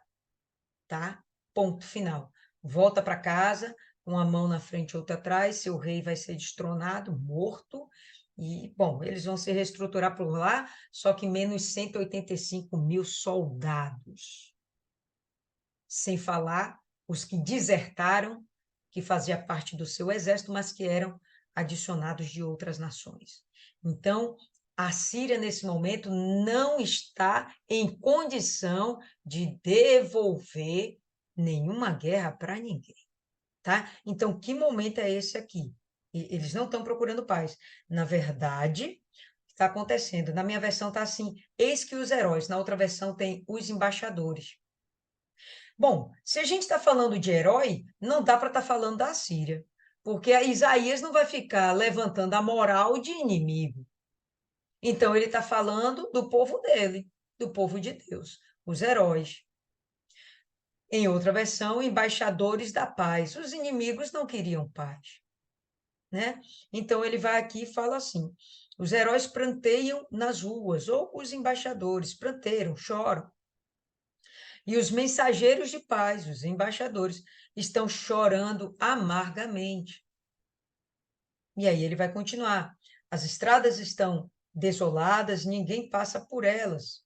tá? Ponto final. Volta para casa, uma mão na frente e outra atrás, seu rei vai ser destronado, morto, e, bom, eles vão se reestruturar por lá, só que menos 185 mil soldados. Sem falar os que desertaram, que fazia parte do seu exército, mas que eram adicionados de outras nações. Então, a Síria, nesse momento, não está em condição de devolver nenhuma guerra para ninguém. Tá? Então, que momento é esse aqui? Eles não estão procurando paz. Na verdade, está acontecendo. Na minha versão está assim: eis que os heróis. Na outra versão tem os embaixadores. Bom, se a gente está falando de herói, não dá para estar falando da Síria, porque a Isaías não vai ficar levantando a moral de inimigo. Então, ele está falando do povo dele, do povo de Deus, os heróis. Em outra versão, embaixadores da paz. Os inimigos não queriam paz, né? Então, ele vai aqui e fala assim: os heróis pranteiam nas ruas, ou os embaixadores pranteiam, choram. E os mensageiros de paz, os embaixadores, estão chorando amargamente. E aí ele vai continuar. As estradas estão desoladas, ninguém passa por elas.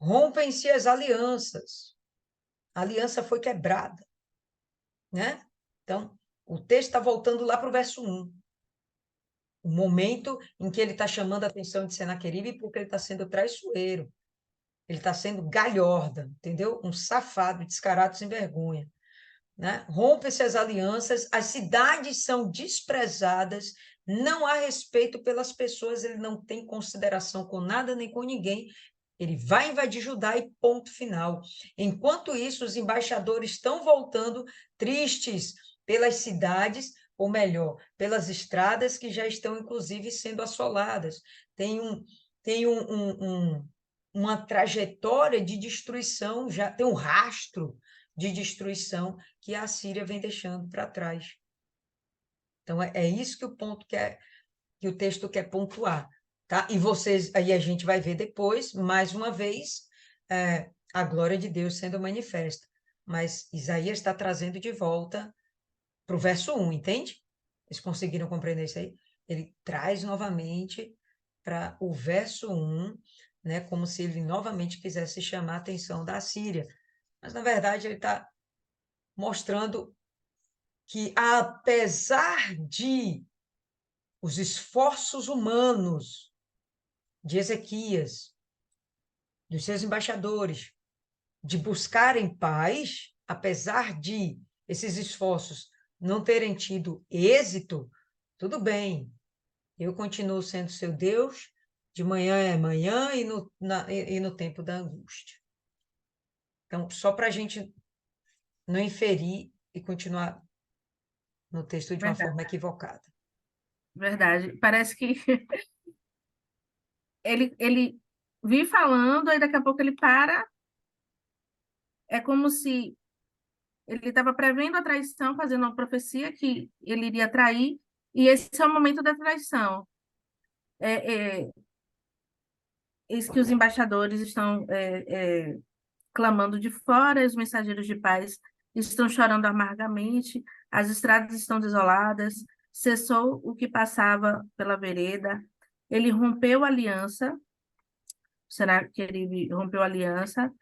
Rompem-se as alianças. A aliança foi quebrada, né? Então, o texto está voltando lá para o verso 1. O momento em que ele está chamando a atenção de Senaqueribe porque ele está sendo traiçoeiro. Ele está sendo galhorda, entendeu? Um safado, descarado, sem vergonha. Né? Rompem-se as alianças, as cidades são desprezadas, não há respeito pelas pessoas, ele não tem consideração com nada nem com ninguém. Ele vai invadir Judá e ponto final. Enquanto isso, os embaixadores estão voltando tristes pelas cidades, ou melhor, pelas estradas que já estão, inclusive, sendo assoladas. Tem uma trajetória de destruição, já tem um rastro de destruição que a Síria vem deixando para trás. Então, é isso que o texto quer pontuar. tá? E vocês, aí a gente vai ver depois, mais uma vez, a glória de Deus sendo manifesta. Mas Isaías está trazendo de volta para o verso 1, entende? Eles conseguiram compreender isso aí? Ele traz novamente para o verso 1, né, como se ele novamente quisesse chamar a atenção da Síria. Mas, na verdade, ele está mostrando que, apesar de os esforços humanos de Ezequias, dos seus embaixadores, de buscarem paz, apesar de esses esforços não terem tido êxito, tudo bem, eu continuo sendo seu Deus, de manhã é manhã e no tempo da angústia. Então, só para a gente não inferir e continuar no texto de uma Verdade, forma equivocada. verdade. Parece que ele vive falando, aí daqui a pouco ele para. É como se ele estava prevendo a traição, fazendo uma profecia que ele iria trair, e esse é o momento da traição. É, eis que os embaixadores estão clamando de fora, e os mensageiros de paz estão chorando amargamente, as estradas estão desoladas, cessou o que passava pela vereda, ele rompeu a aliança, será que ele rompeu a aliança?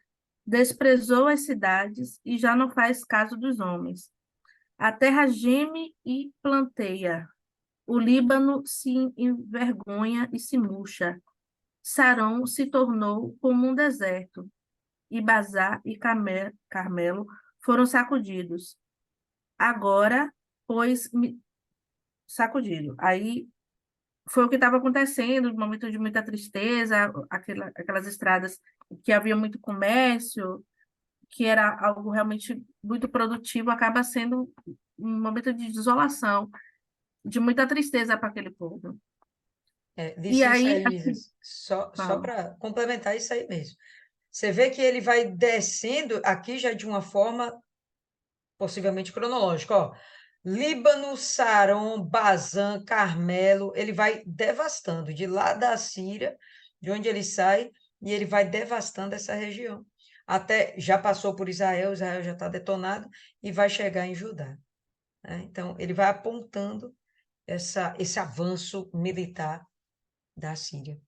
Desprezou as cidades e já não faz caso dos homens. A terra geme e planteia. O Líbano se envergonha e se murcha. Sarão se tornou como um deserto. E Bazar e Carmelo foram sacudidos. Agora, pois, sacudido. Aí foi o que estava acontecendo, um momento de muita tristeza, aquelas estradas que havia muito comércio, que era algo realmente muito produtivo, acaba sendo um momento de desolação, de muita tristeza para aquele povo. E Licença, aí, Elisa, aqui, só fala, para complementar isso aí mesmo. Você vê que ele vai descendo aqui já de uma forma possivelmente cronológica, ó. Líbano, Saron, Bazã, Carmelo, ele vai devastando de lá da Síria, de onde ele sai, e ele vai devastando essa região. Até já passou por Israel, Israel já está detonado, e vai chegar em Judá, né? Então, ele vai apontando esse avanço militar da Síria.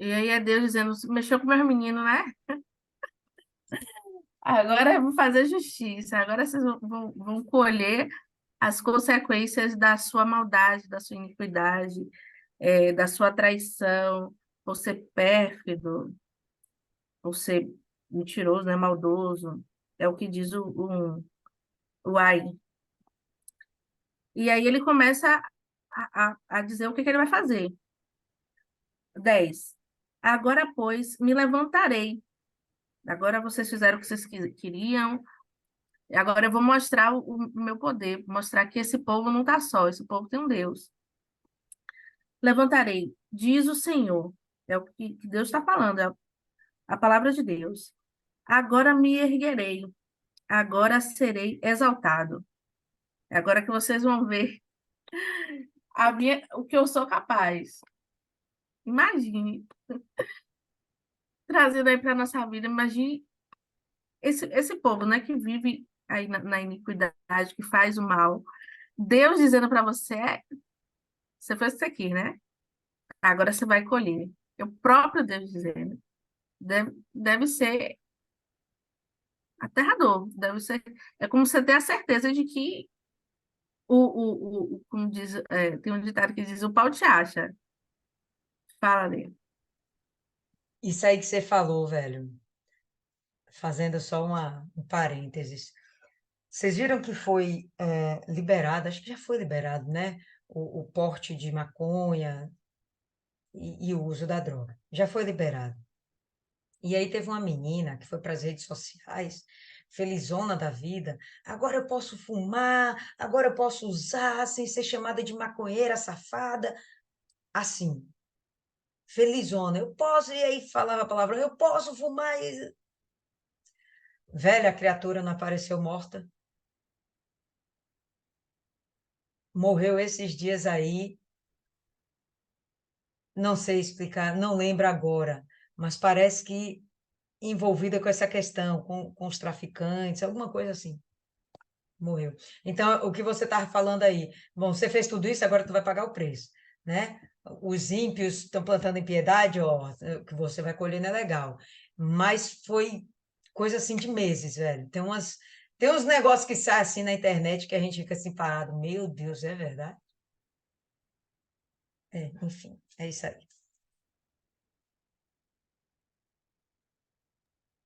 e aí é Deus dizendo, mexeu com meus meninos, né? Agora eu vou fazer justiça, agora vocês vão colher as consequências da sua maldade, da sua iniquidade, da sua traição, por ser pérfido, por ser mentiroso, né, maldoso. É o que diz o Ai. E aí ele começa a dizer o que ele vai fazer. 10. Agora, pois, me levantarei. Agora vocês fizeram o que vocês queriam. E agora eu vou mostrar o meu poder, mostrar que esse povo não está só, esse povo tem um Deus. Levantarei, diz o Senhor. É o que Deus está falando, é a palavra de Deus. Agora me erguerei, agora serei exaltado. É agora que vocês vão ver o que eu sou capaz. Imagine, trazendo aí para a nossa vida, imagine esse povo, né, que vive aí na iniquidade, que faz o mal. Deus dizendo para você, você fez isso aqui, né? Agora você vai colher. É o próprio Deus dizendo. Deve ser aterrador. Deve ser, é como você ter a certeza de que como diz, tem um ditado que diz, o pau te acha. Fala ali. Isso aí que você falou, velho, fazendo só um parênteses. Vocês viram que foi liberado, acho que já foi liberado, né? O porte de maconha e o uso da droga. Já foi liberado. E aí teve uma menina que foi para as redes sociais, felizona da vida. Agora eu posso fumar, agora eu posso usar sem ser chamada de maconheira, safada. Assim, felizona. Eu posso, e aí falava a palavra, eu posso fumar. Velha, a criatura não apareceu morta. Morreu esses dias aí, não sei explicar, não lembro agora, mas parece que envolvida com essa questão, com os traficantes, alguma coisa assim. Morreu. Então, o que você estava falando aí, bom, você fez tudo isso, agora tu vai pagar o preço, né? Os ímpios estão plantando impiedade, ó, o que você vai colher não é legal. Mas foi coisa assim de meses, velho. Tem uns negócios que saem assim na internet que a gente fica assim parado. Meu Deus, é verdade? É, enfim, é isso aí.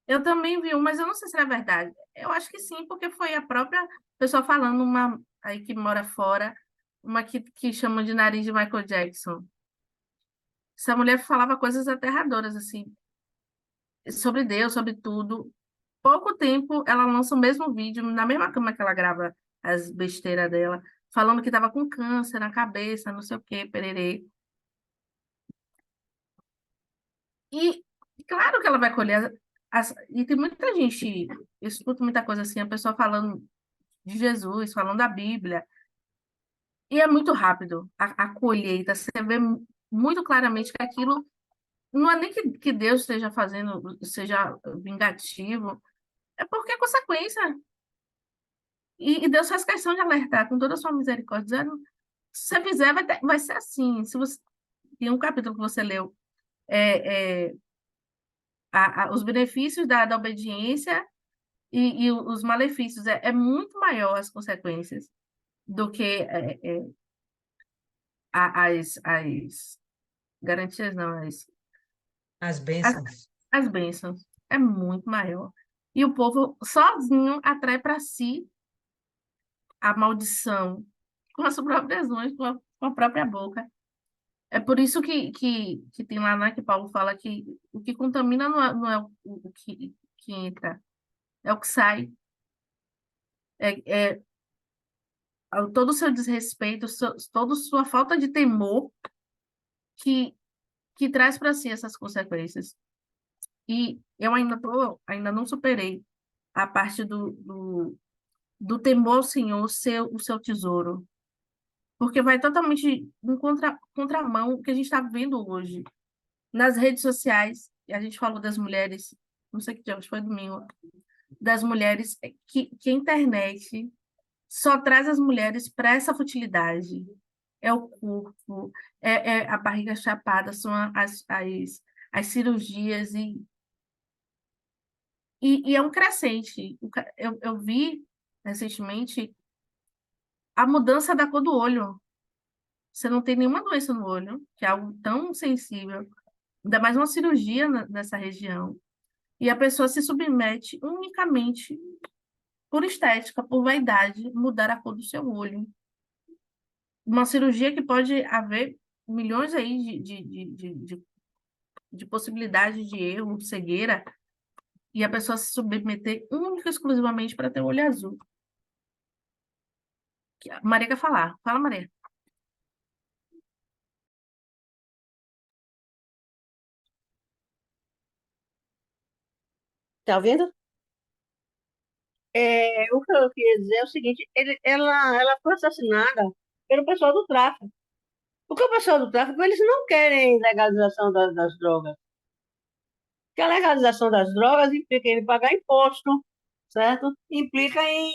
Eu também vi um, mas eu não sei se é verdade. Eu acho que sim, porque foi a própria pessoa falando, uma aí que mora fora, uma que chamam de nariz de Michael Jackson. Essa mulher falava coisas aterradoras, assim, sobre Deus, sobre tudo. Pouco tempo, ela lança o mesmo vídeo, na mesma cama que ela grava as besteiras dela, falando que estava com câncer na cabeça, não sei o quê, pererê. E claro que ela vai colher. E tem muita gente, eu escuto muita coisa assim, a pessoa falando de Jesus, falando da Bíblia, e é muito rápido a colheita. Você vê muito claramente que aquilo não é nem que Deus esteja fazendo, seja vingativo, é porque é consequência. E Deus faz questão de alertar com toda a sua misericórdia, dizendo: se você fizer, vai ser assim. Se você, tem um capítulo que você leu, é, os benefícios da obediência e os malefícios. É muito maior as consequências do que as garantias, não, As as, bênçãos. as bênçãos. É muito maior. E o povo sozinho atrai para si a maldição com as próprias unhas, com a própria boca. É por isso que tem lá, né, que Paulo fala que o que contamina não é o que entra, é o que sai. É todo o seu desrespeito, toda a sua falta de temor que, que traz para si essas consequências. E eu ainda não superei a parte do temor ao Senhor ser o seu tesouro, porque vai totalmente em contramão o que a gente está vendo hoje nas redes sociais. E a gente falou das mulheres, não sei que dia, acho que foi domingo, das mulheres que a internet só traz as mulheres para essa futilidade. É o corpo, é a barriga chapada, são as cirurgias, e é um crescente. Eu vi recentemente a mudança da cor do olho. Você não tem nenhuma doença no olho, que é algo tão sensível, ainda mais uma cirurgia nessa região. E a pessoa se submete unicamente por estética, por vaidade, mudar a cor do seu olho. Uma cirurgia que pode haver milhões aí de possibilidades de erro, cegueira, e a pessoa se submeter única e exclusivamente para ter o olho azul. Maria quer falar. Fala, Maria. Tá ouvindo? O que eu queria dizer é o seguinte, ela foi assassinada pelo pessoal do tráfico. Porque o pessoal do tráfico, eles não querem legalização das drogas. Porque a legalização das drogas implica em pagar imposto, certo? Implica em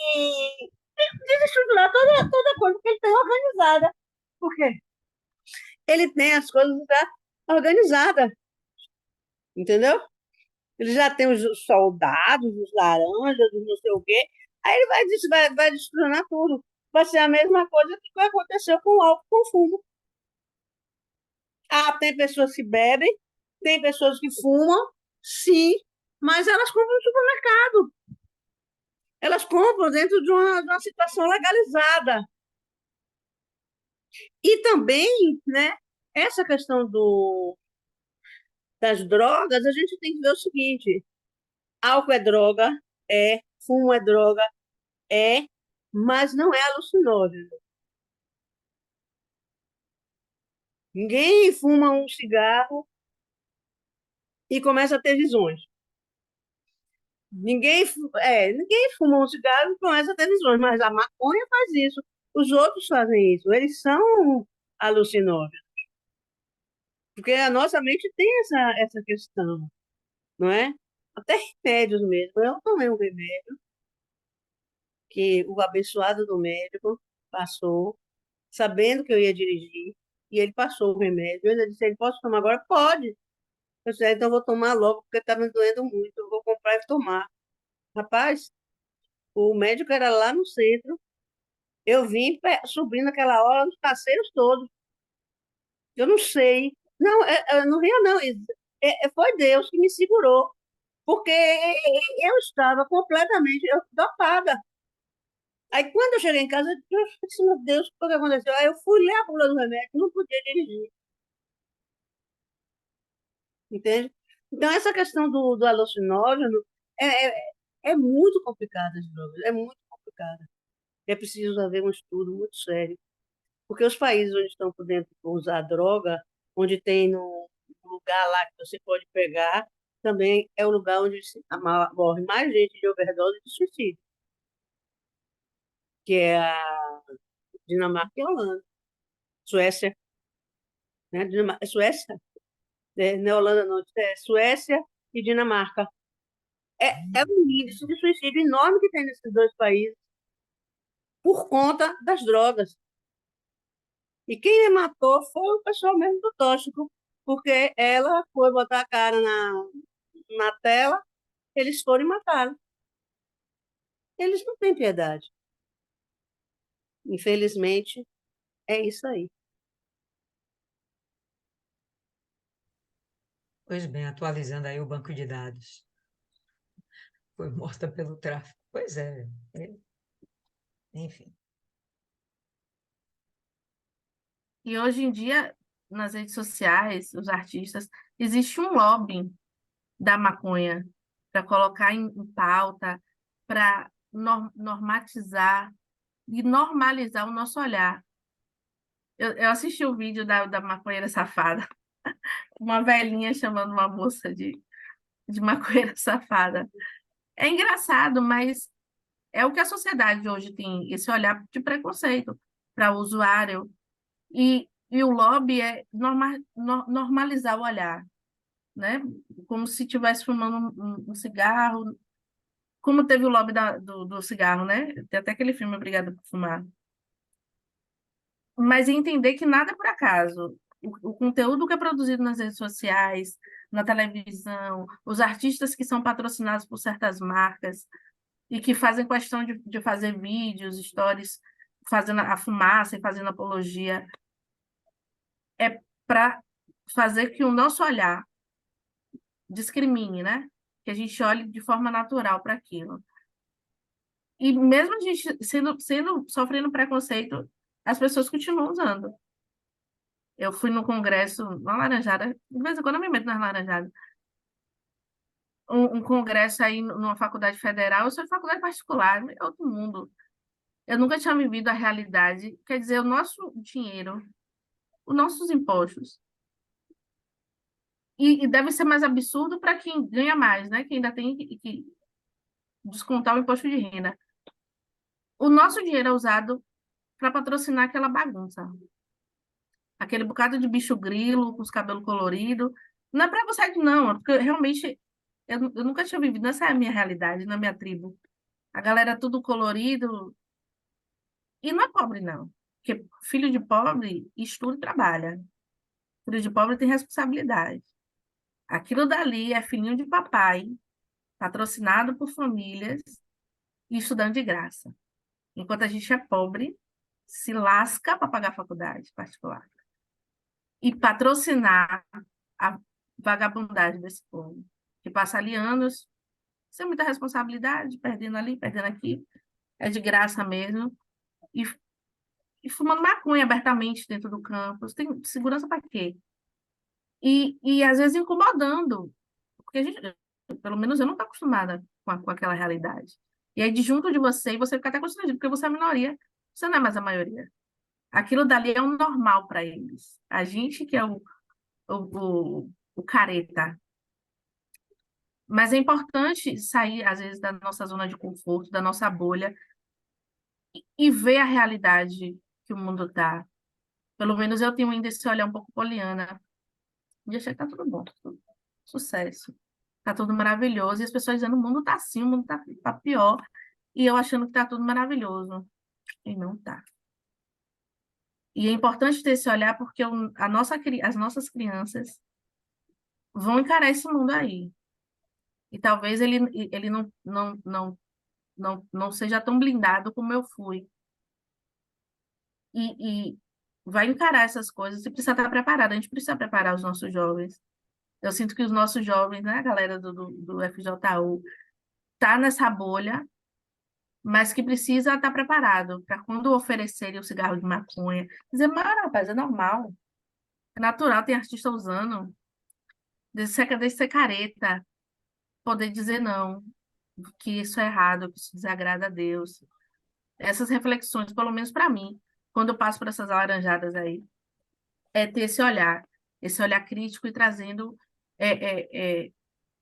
desestruturar toda coisa que ele tem organizada. Por quê? Ele tem as coisas já organizadas, entendeu? Ele já tem os soldados, os laranjas, os não sei o quê. Aí ele vai destronar tudo. Vai ser a mesma coisa que vai acontecer com o álcool com fumo. Ah, tem pessoas que bebem, tem pessoas que fumam, sim, mas elas compram no supermercado. Elas compram dentro de uma situação legalizada. E também, né, essa questão das drogas, a gente tem que ver o seguinte: álcool é droga, fumo é droga, é, mas não é alucinógeno. Ninguém fuma um cigarro e começa a ter visões. Ninguém fuma um cigarro e começa a ter visões, mas a maconha faz isso. Os outros fazem isso. Eles são alucinógenos. Porque a nossa mente tem essa questão, não é? Até remédios mesmo. Eu tomei um remédio que o abençoado do médico passou, sabendo que eu ia dirigir, e ele passou o remédio. Eu ainda disse, ele posso tomar agora? Pode. Eu disse, então eu vou tomar logo, porque está me doendo muito. Eu vou comprar e tomar. Rapaz, o médico era lá no centro. Eu vim subindo aquela hora nos passeios todos. Eu não sei. Não, no Rio não. Foi Deus que me segurou. Porque eu estava completamente dopada. Aí quando eu cheguei em casa, eu disse, meu Deus, o que aconteceu? Aí eu fui ler a bula do remédio, não podia dirigir, entende? Então essa questão do alucinógeno é, é, é muito complicada, as drogas, é muito complicada. É preciso haver um estudo muito sério. Porque os países onde estão podendo usar droga, onde tem no lugar lá que você pode pegar, também é o lugar onde morre mais gente de overdose e de suicídio, que é a Dinamarca e a Holanda. Suécia, né? Suécia, não é Holanda não, é Suécia e Dinamarca. É um índice de suicídio enorme que tem nesses dois países por conta das drogas. E quem me matou foi o pessoal mesmo do tóxico, porque ela foi botar a cara na tela, eles foram e mataram. Eles não têm piedade. Infelizmente, é isso aí. Pois bem, atualizando aí o banco de dados. Foi morta pelo tráfico. Pois enfim. E hoje em dia, nas redes sociais, os artistas, existe um lobby da maconha para colocar em pauta, para normatizar e normalizar o nosso olhar. Eu assisti o vídeo da maconheira safada, uma velhinha chamando uma moça de maconheira safada. É engraçado, mas é o que a sociedade hoje tem, esse olhar de preconceito para o usuário. E o lobby é normalizar o olhar, né? Como se estivesse fumando um cigarro, como teve o lobby do cigarro, né? Tem até aquele filme Obrigado por Fumar. Mas entender que nada é por acaso. O conteúdo que é produzido nas redes sociais, na televisão, os artistas que são patrocinados por certas marcas e que fazem questão de fazer vídeos, stories, fazendo a fumaça e fazendo apologia, é para fazer que o nosso olhar discrimine, né? Que a gente olhe de forma natural para aquilo. E mesmo a gente sofrendo preconceito, as pessoas continuam usando. Eu fui no congresso, na Laranjada, de vez em quando eu me meto nas Laranjadas, um congresso aí numa faculdade federal, eu sou de faculdade particular, é outro mundo. Eu nunca tinha vivido a realidade, quer dizer, o nosso dinheiro, os nossos impostos. E deve ser mais absurdo para quem ganha mais, né? Que ainda tem que descontar o imposto de renda. O nosso dinheiro é usado para patrocinar aquela bagunça. Aquele bocado de bicho grilo, com os cabelos coloridos. Não é preconceito, não, é porque realmente eu nunca tinha vivido, essa é a minha realidade, na minha tribo. A galera é tudo colorido. E não é pobre, não. Porque filho de pobre estuda e trabalha. Filho de pobre tem responsabilidade. Aquilo dali é filhinho de papai, patrocinado por famílias e estudando de graça. Enquanto a gente é pobre, se lasca para pagar a faculdade particular. E patrocinar a vagabundagem desse povo, que passa ali anos sem muita responsabilidade, perdendo ali, perdendo aqui, é de graça mesmo, e, e fumando maconha abertamente dentro do campus. Tem segurança para quê? E às vezes incomodando, porque a gente, pelo menos eu não estou acostumada com aquela realidade. E aí, de junto de você, e você fica até constrangido, porque você é a minoria, você não é mais a maioria. Aquilo dali é o normal para eles. A gente que é o careta. Mas é importante sair, às vezes, da nossa zona de conforto, da nossa bolha, e ver a realidade que o mundo está. Pelo menos eu tenho ainda esse olhar um pouco poliana. E achei que tá tudo bom, tá tudo sucesso. Tá tudo maravilhoso. E as pessoas dizendo, o mundo tá assim, o mundo tá pior. E eu achando que tá tudo maravilhoso. E não tá. E é importante ter esse olhar porque as nossas crianças vão encarar esse mundo aí. E talvez ele não seja tão blindado como eu fui. E vai encarar essas coisas e precisa estar preparado. A gente precisa preparar os nossos jovens. Eu sinto que os nossos jovens, né, a galera do FJU, tá nessa bolha, mas que precisa estar preparado para quando oferecerem o cigarro de maconha, dizer, mas, rapaz, é normal, é natural, tem artista usando, desde ser careta, poder dizer não, que isso é errado, que isso desagrada a Deus. Essas reflexões, pelo menos para mim, quando eu passo por essas laranjadas aí, é ter esse olhar crítico e trazendo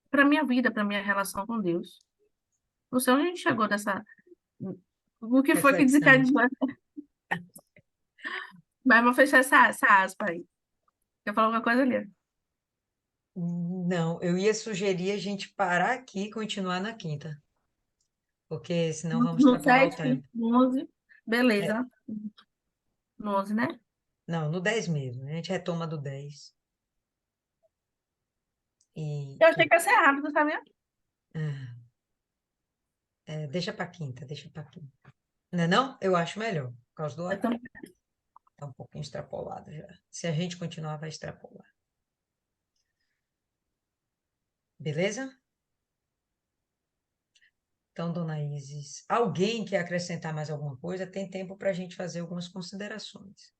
para minha vida, para minha relação com Deus. Não sei onde a gente chegou nessa. O que foi que Reflexão. desencadeou? Mas vou fechar essa aspa aí. Quer falar alguma coisa ali? Não, eu ia sugerir a gente parar aqui e continuar na quinta, porque senão vamos No extrapolar o 7, tempo. no 11, É, beleza. No 11, né? não, no 10 mesmo. A gente retoma do 10. Eu achei que ia ser rápido, sabia? Ah, deixa para quinta, deixa para quinta. Não é não? Eu acho melhor, por causa do Eu horário. também. Tá um pouquinho extrapolado já. Se a gente continuar, vai extrapolar. Beleza? Então, dona Isis, alguém quer acrescentar mais alguma coisa? Tem tempo para a gente fazer algumas considerações.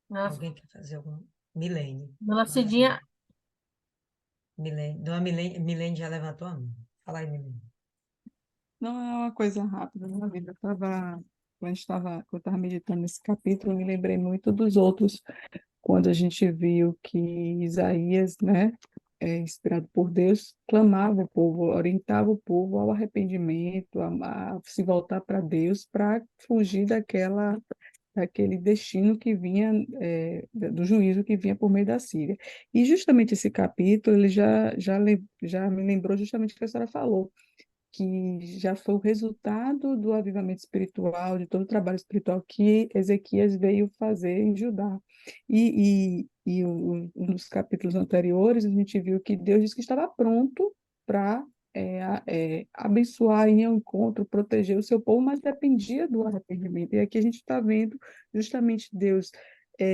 Nossa, Alguém quer fazer algum? Milene, Dona mais uma. Cidinha, Milene, dona Milene já levantou a mão. Fala aí, Milene. Não é uma coisa rápida na vida. Quando eu estava meditando nesse capítulo, eu me lembrei muito dos outros, quando a gente viu que Isaías, né, inspirado por Deus, clamava o povo, orientava o povo ao arrependimento, a se voltar para Deus, para fugir daquele destino que vinha, do juízo que vinha por meio da Síria. E justamente esse capítulo, ele já me lembrou justamente o que a senhora falou, que já foi o resultado do avivamento espiritual, de todo o trabalho espiritual que Ezequias veio fazer em Judá. Um dos capítulos anteriores, a gente viu que Deus disse que estava pronto para abençoar, ir ao encontro, proteger o seu povo, mas dependia do arrependimento. E aqui a gente está vendo justamente Deus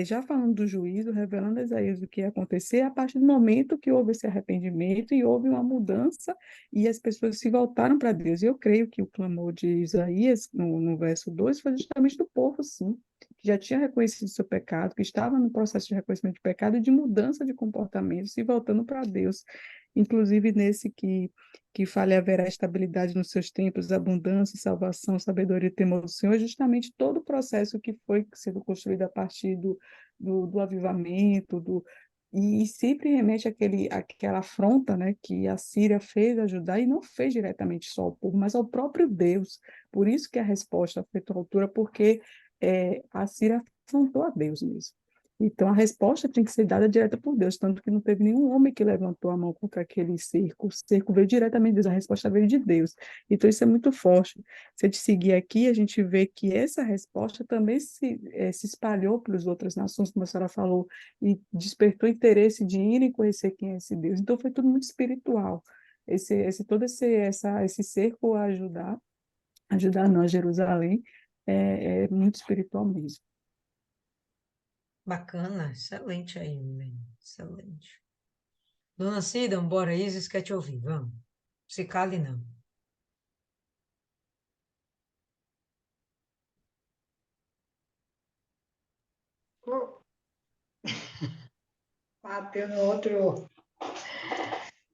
já falando do juízo, revelando a Isaías o que ia acontecer, a partir do momento que houve esse arrependimento e houve uma mudança e as pessoas se voltaram para Deus. E eu creio que o clamor de Isaías, no verso 2 foi justamente do povo, sim, que já tinha reconhecido seu pecado, que estava no processo de reconhecimento de pecado e de mudança de comportamento, se voltando para Deus. Inclusive nesse que fale haverá estabilidade nos seus tempos, abundância, salvação, sabedoria e temor do Senhor, justamente todo o processo que foi sendo construído a partir do avivamento, e sempre remete àquela afronta, né, que a Síria fez a Judá e não fez diretamente só ao povo, mas ao próprio Deus. Por isso que a resposta foi à altura, porque a Síria afrontou a Deus mesmo. Então, a resposta tem que ser dada direta por Deus, tanto que não teve nenhum homem que levantou a mão contra aquele cerco. O cerco veio diretamente de Deus, a resposta veio de Deus. Então, isso é muito forte. Se a gente seguir aqui, a gente vê que essa resposta também se espalhou para as outras nações, como a senhora falou, e despertou interesse de irem conhecer quem é esse Deus. Então foi tudo muito espiritual. Esse cerco ajudar nós, Jerusalém, é muito espiritual mesmo. Bacana, excelente aí, Milene. Excelente. Dona Cida, bora, Isis quer te ouvir, vamos. Se cale, não. Pô, bateu no outro.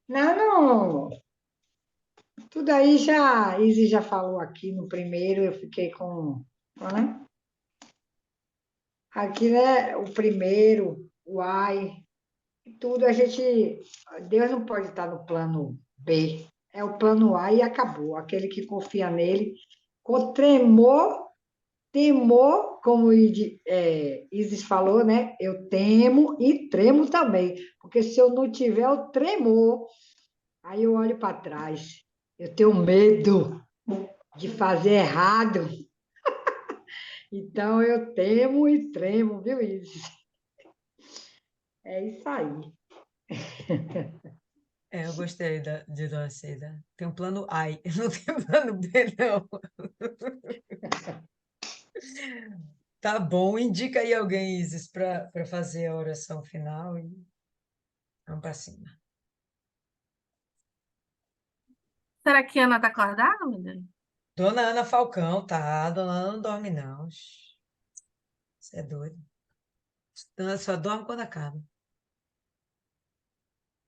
Não, não. Tudo aí já, a Izzy já falou aqui no primeiro, eu fiquei com, né? Aqui, né, o primeiro, o ai, tudo a gente, Deus não pode estar no plano B, é o plano A e acabou. Aquele que confia nele, com tremor, temor, como Isis falou, né? Eu temo e tremo também, porque se eu não tiver o tremor, aí eu olho para trás. Eu tenho medo de fazer errado, então eu temo e tremo, viu, Isis? É isso aí. Eu gostei de Dona Cida. Tem um plano A, não tem plano B, não. Tá bom, indica aí alguém, Isis, para fazer a oração final e vamos para cima. Será que a Ana está acordada, meu Deus? Dona Ana Falcão, tá? Dona Ana não dorme, não. Você é doido. Dona Ana só dorme quando acaba.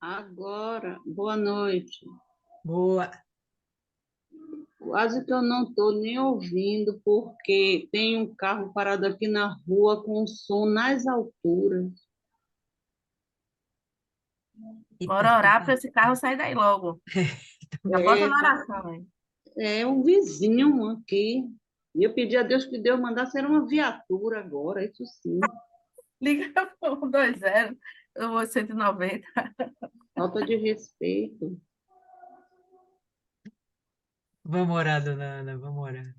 Agora, boa noite. Boa. Quase que eu não estou nem ouvindo, porque tem um carro parado aqui na rua com som nas alturas. E Bora orar para esse carro sair daí logo. Já bota É, na oração, hein? é um vizinho aqui. E eu pedi a Deus que Deus mandasse era uma viatura agora, isso sim. Liga para o 120, eu vou 190. Falta de respeito. Vamos orar, Dona Ana, vamos orar.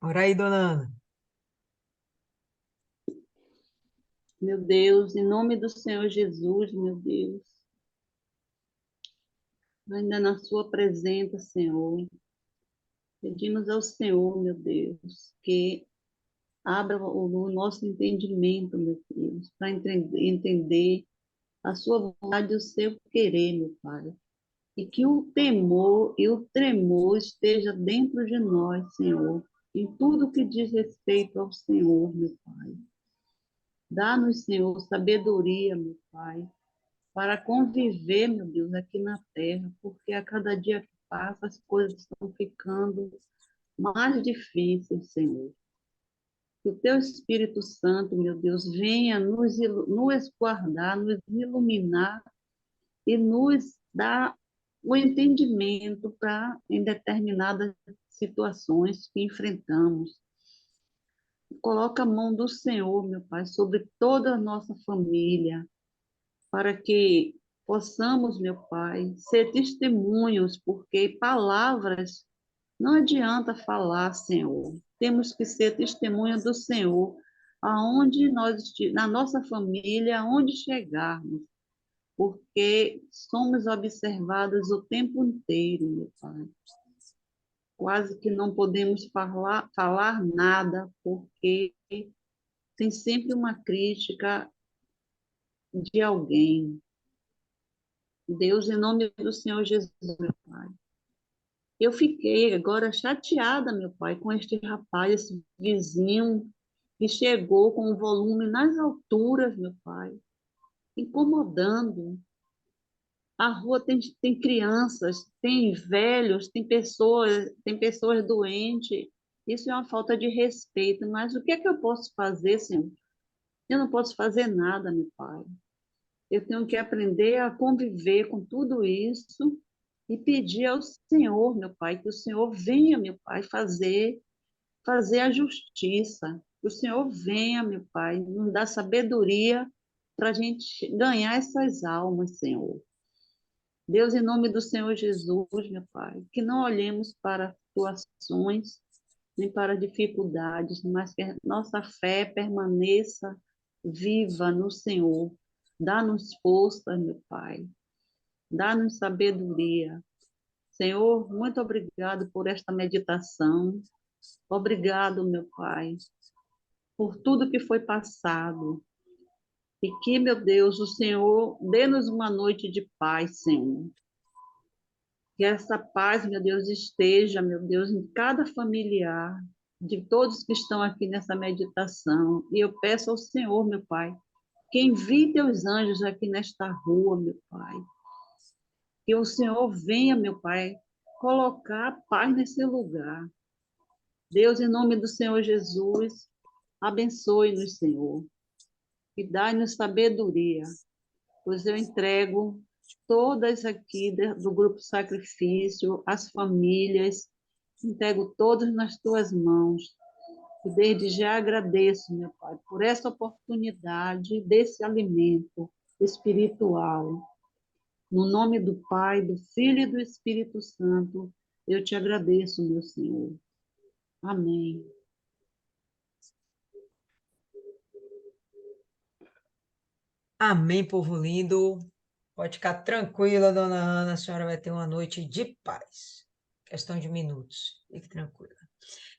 Ora aí, Dona Ana. Meu Deus, em nome do Senhor Jesus, meu Deus, ainda na sua presença, Senhor, pedimos ao Senhor, meu Deus, que abra o nosso entendimento, meu Deus, para entender a sua vontade e o seu querer, meu Pai. E que o temor e o tremor esteja dentro de nós, Senhor, em tudo que diz respeito ao Senhor, meu Pai. Dá-nos, Senhor, sabedoria, meu Pai, para conviver, meu Deus, aqui na terra, porque a cada dia que passa as coisas estão ficando mais difíceis, Senhor. Que o teu Espírito Santo, meu Deus, venha nos guardar, nos iluminar e nos dar o entendimento para em determinadas situações que enfrentamos. Coloca a mão do Senhor, meu Pai, sobre toda a nossa família, para que possamos, meu Pai, ser testemunhos, porque palavras não adianta falar, Senhor. Temos que ser testemunha do Senhor, aonde na nossa família, aonde chegarmos, porque somos observados o tempo inteiro, meu Pai. Quase que não podemos falar nada, porque tem sempre uma crítica de alguém. Deus, em nome do Senhor Jesus, meu Pai. Eu fiquei agora chateada, meu pai, com este rapaz, esse vizinho que chegou com o volume nas alturas, meu pai, incomodando. A rua tem crianças, tem velhos, tem pessoas doentes. Isso é uma falta de respeito, mas o que é que eu posso fazer, Senhor? Eu não posso fazer nada, meu pai. Eu tenho que aprender a conviver com tudo isso e pedir ao Senhor, meu Pai, que o Senhor venha, meu Pai, fazer a justiça. Que o Senhor venha, meu Pai, nos dar sabedoria para a gente ganhar essas almas, Senhor. Deus, em nome do Senhor Jesus, meu Pai, que não olhemos para situações nem para dificuldades, mas que a nossa fé permaneça viva no Senhor. Dá-nos força, meu Pai. Dá-nos sabedoria. Senhor, muito obrigado por esta meditação. Obrigado, meu Pai, por tudo que foi passado. E que, meu Deus, o Senhor dê-nos uma noite de paz, Senhor. Que essa paz, meu Deus, esteja, meu Deus, em cada familiar, de todos que estão aqui nessa meditação. E eu peço ao Senhor, meu Pai, que envie teus anjos aqui nesta rua, meu Pai. Que o Senhor venha, meu Pai, colocar paz nesse lugar. Deus, em nome do Senhor Jesus, abençoe-nos, Senhor, e dai-nos sabedoria pois eu entrego todas aqui do grupo Sacrifício, as famílias, entrego todas nas tuas mãos. E desde já agradeço, meu Pai, por essa oportunidade desse alimento espiritual. No nome do Pai, do Filho e do Espírito Santo, eu te agradeço, meu Senhor. Amém. Amém, povo lindo. Pode ficar tranquila, dona Ana, a senhora vai ter uma noite de paz. Questão de minutos. Fique tranquila.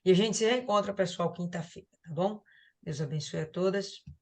E a gente se reencontra, pessoal, quinta-feira, tá bom? Deus abençoe a todas.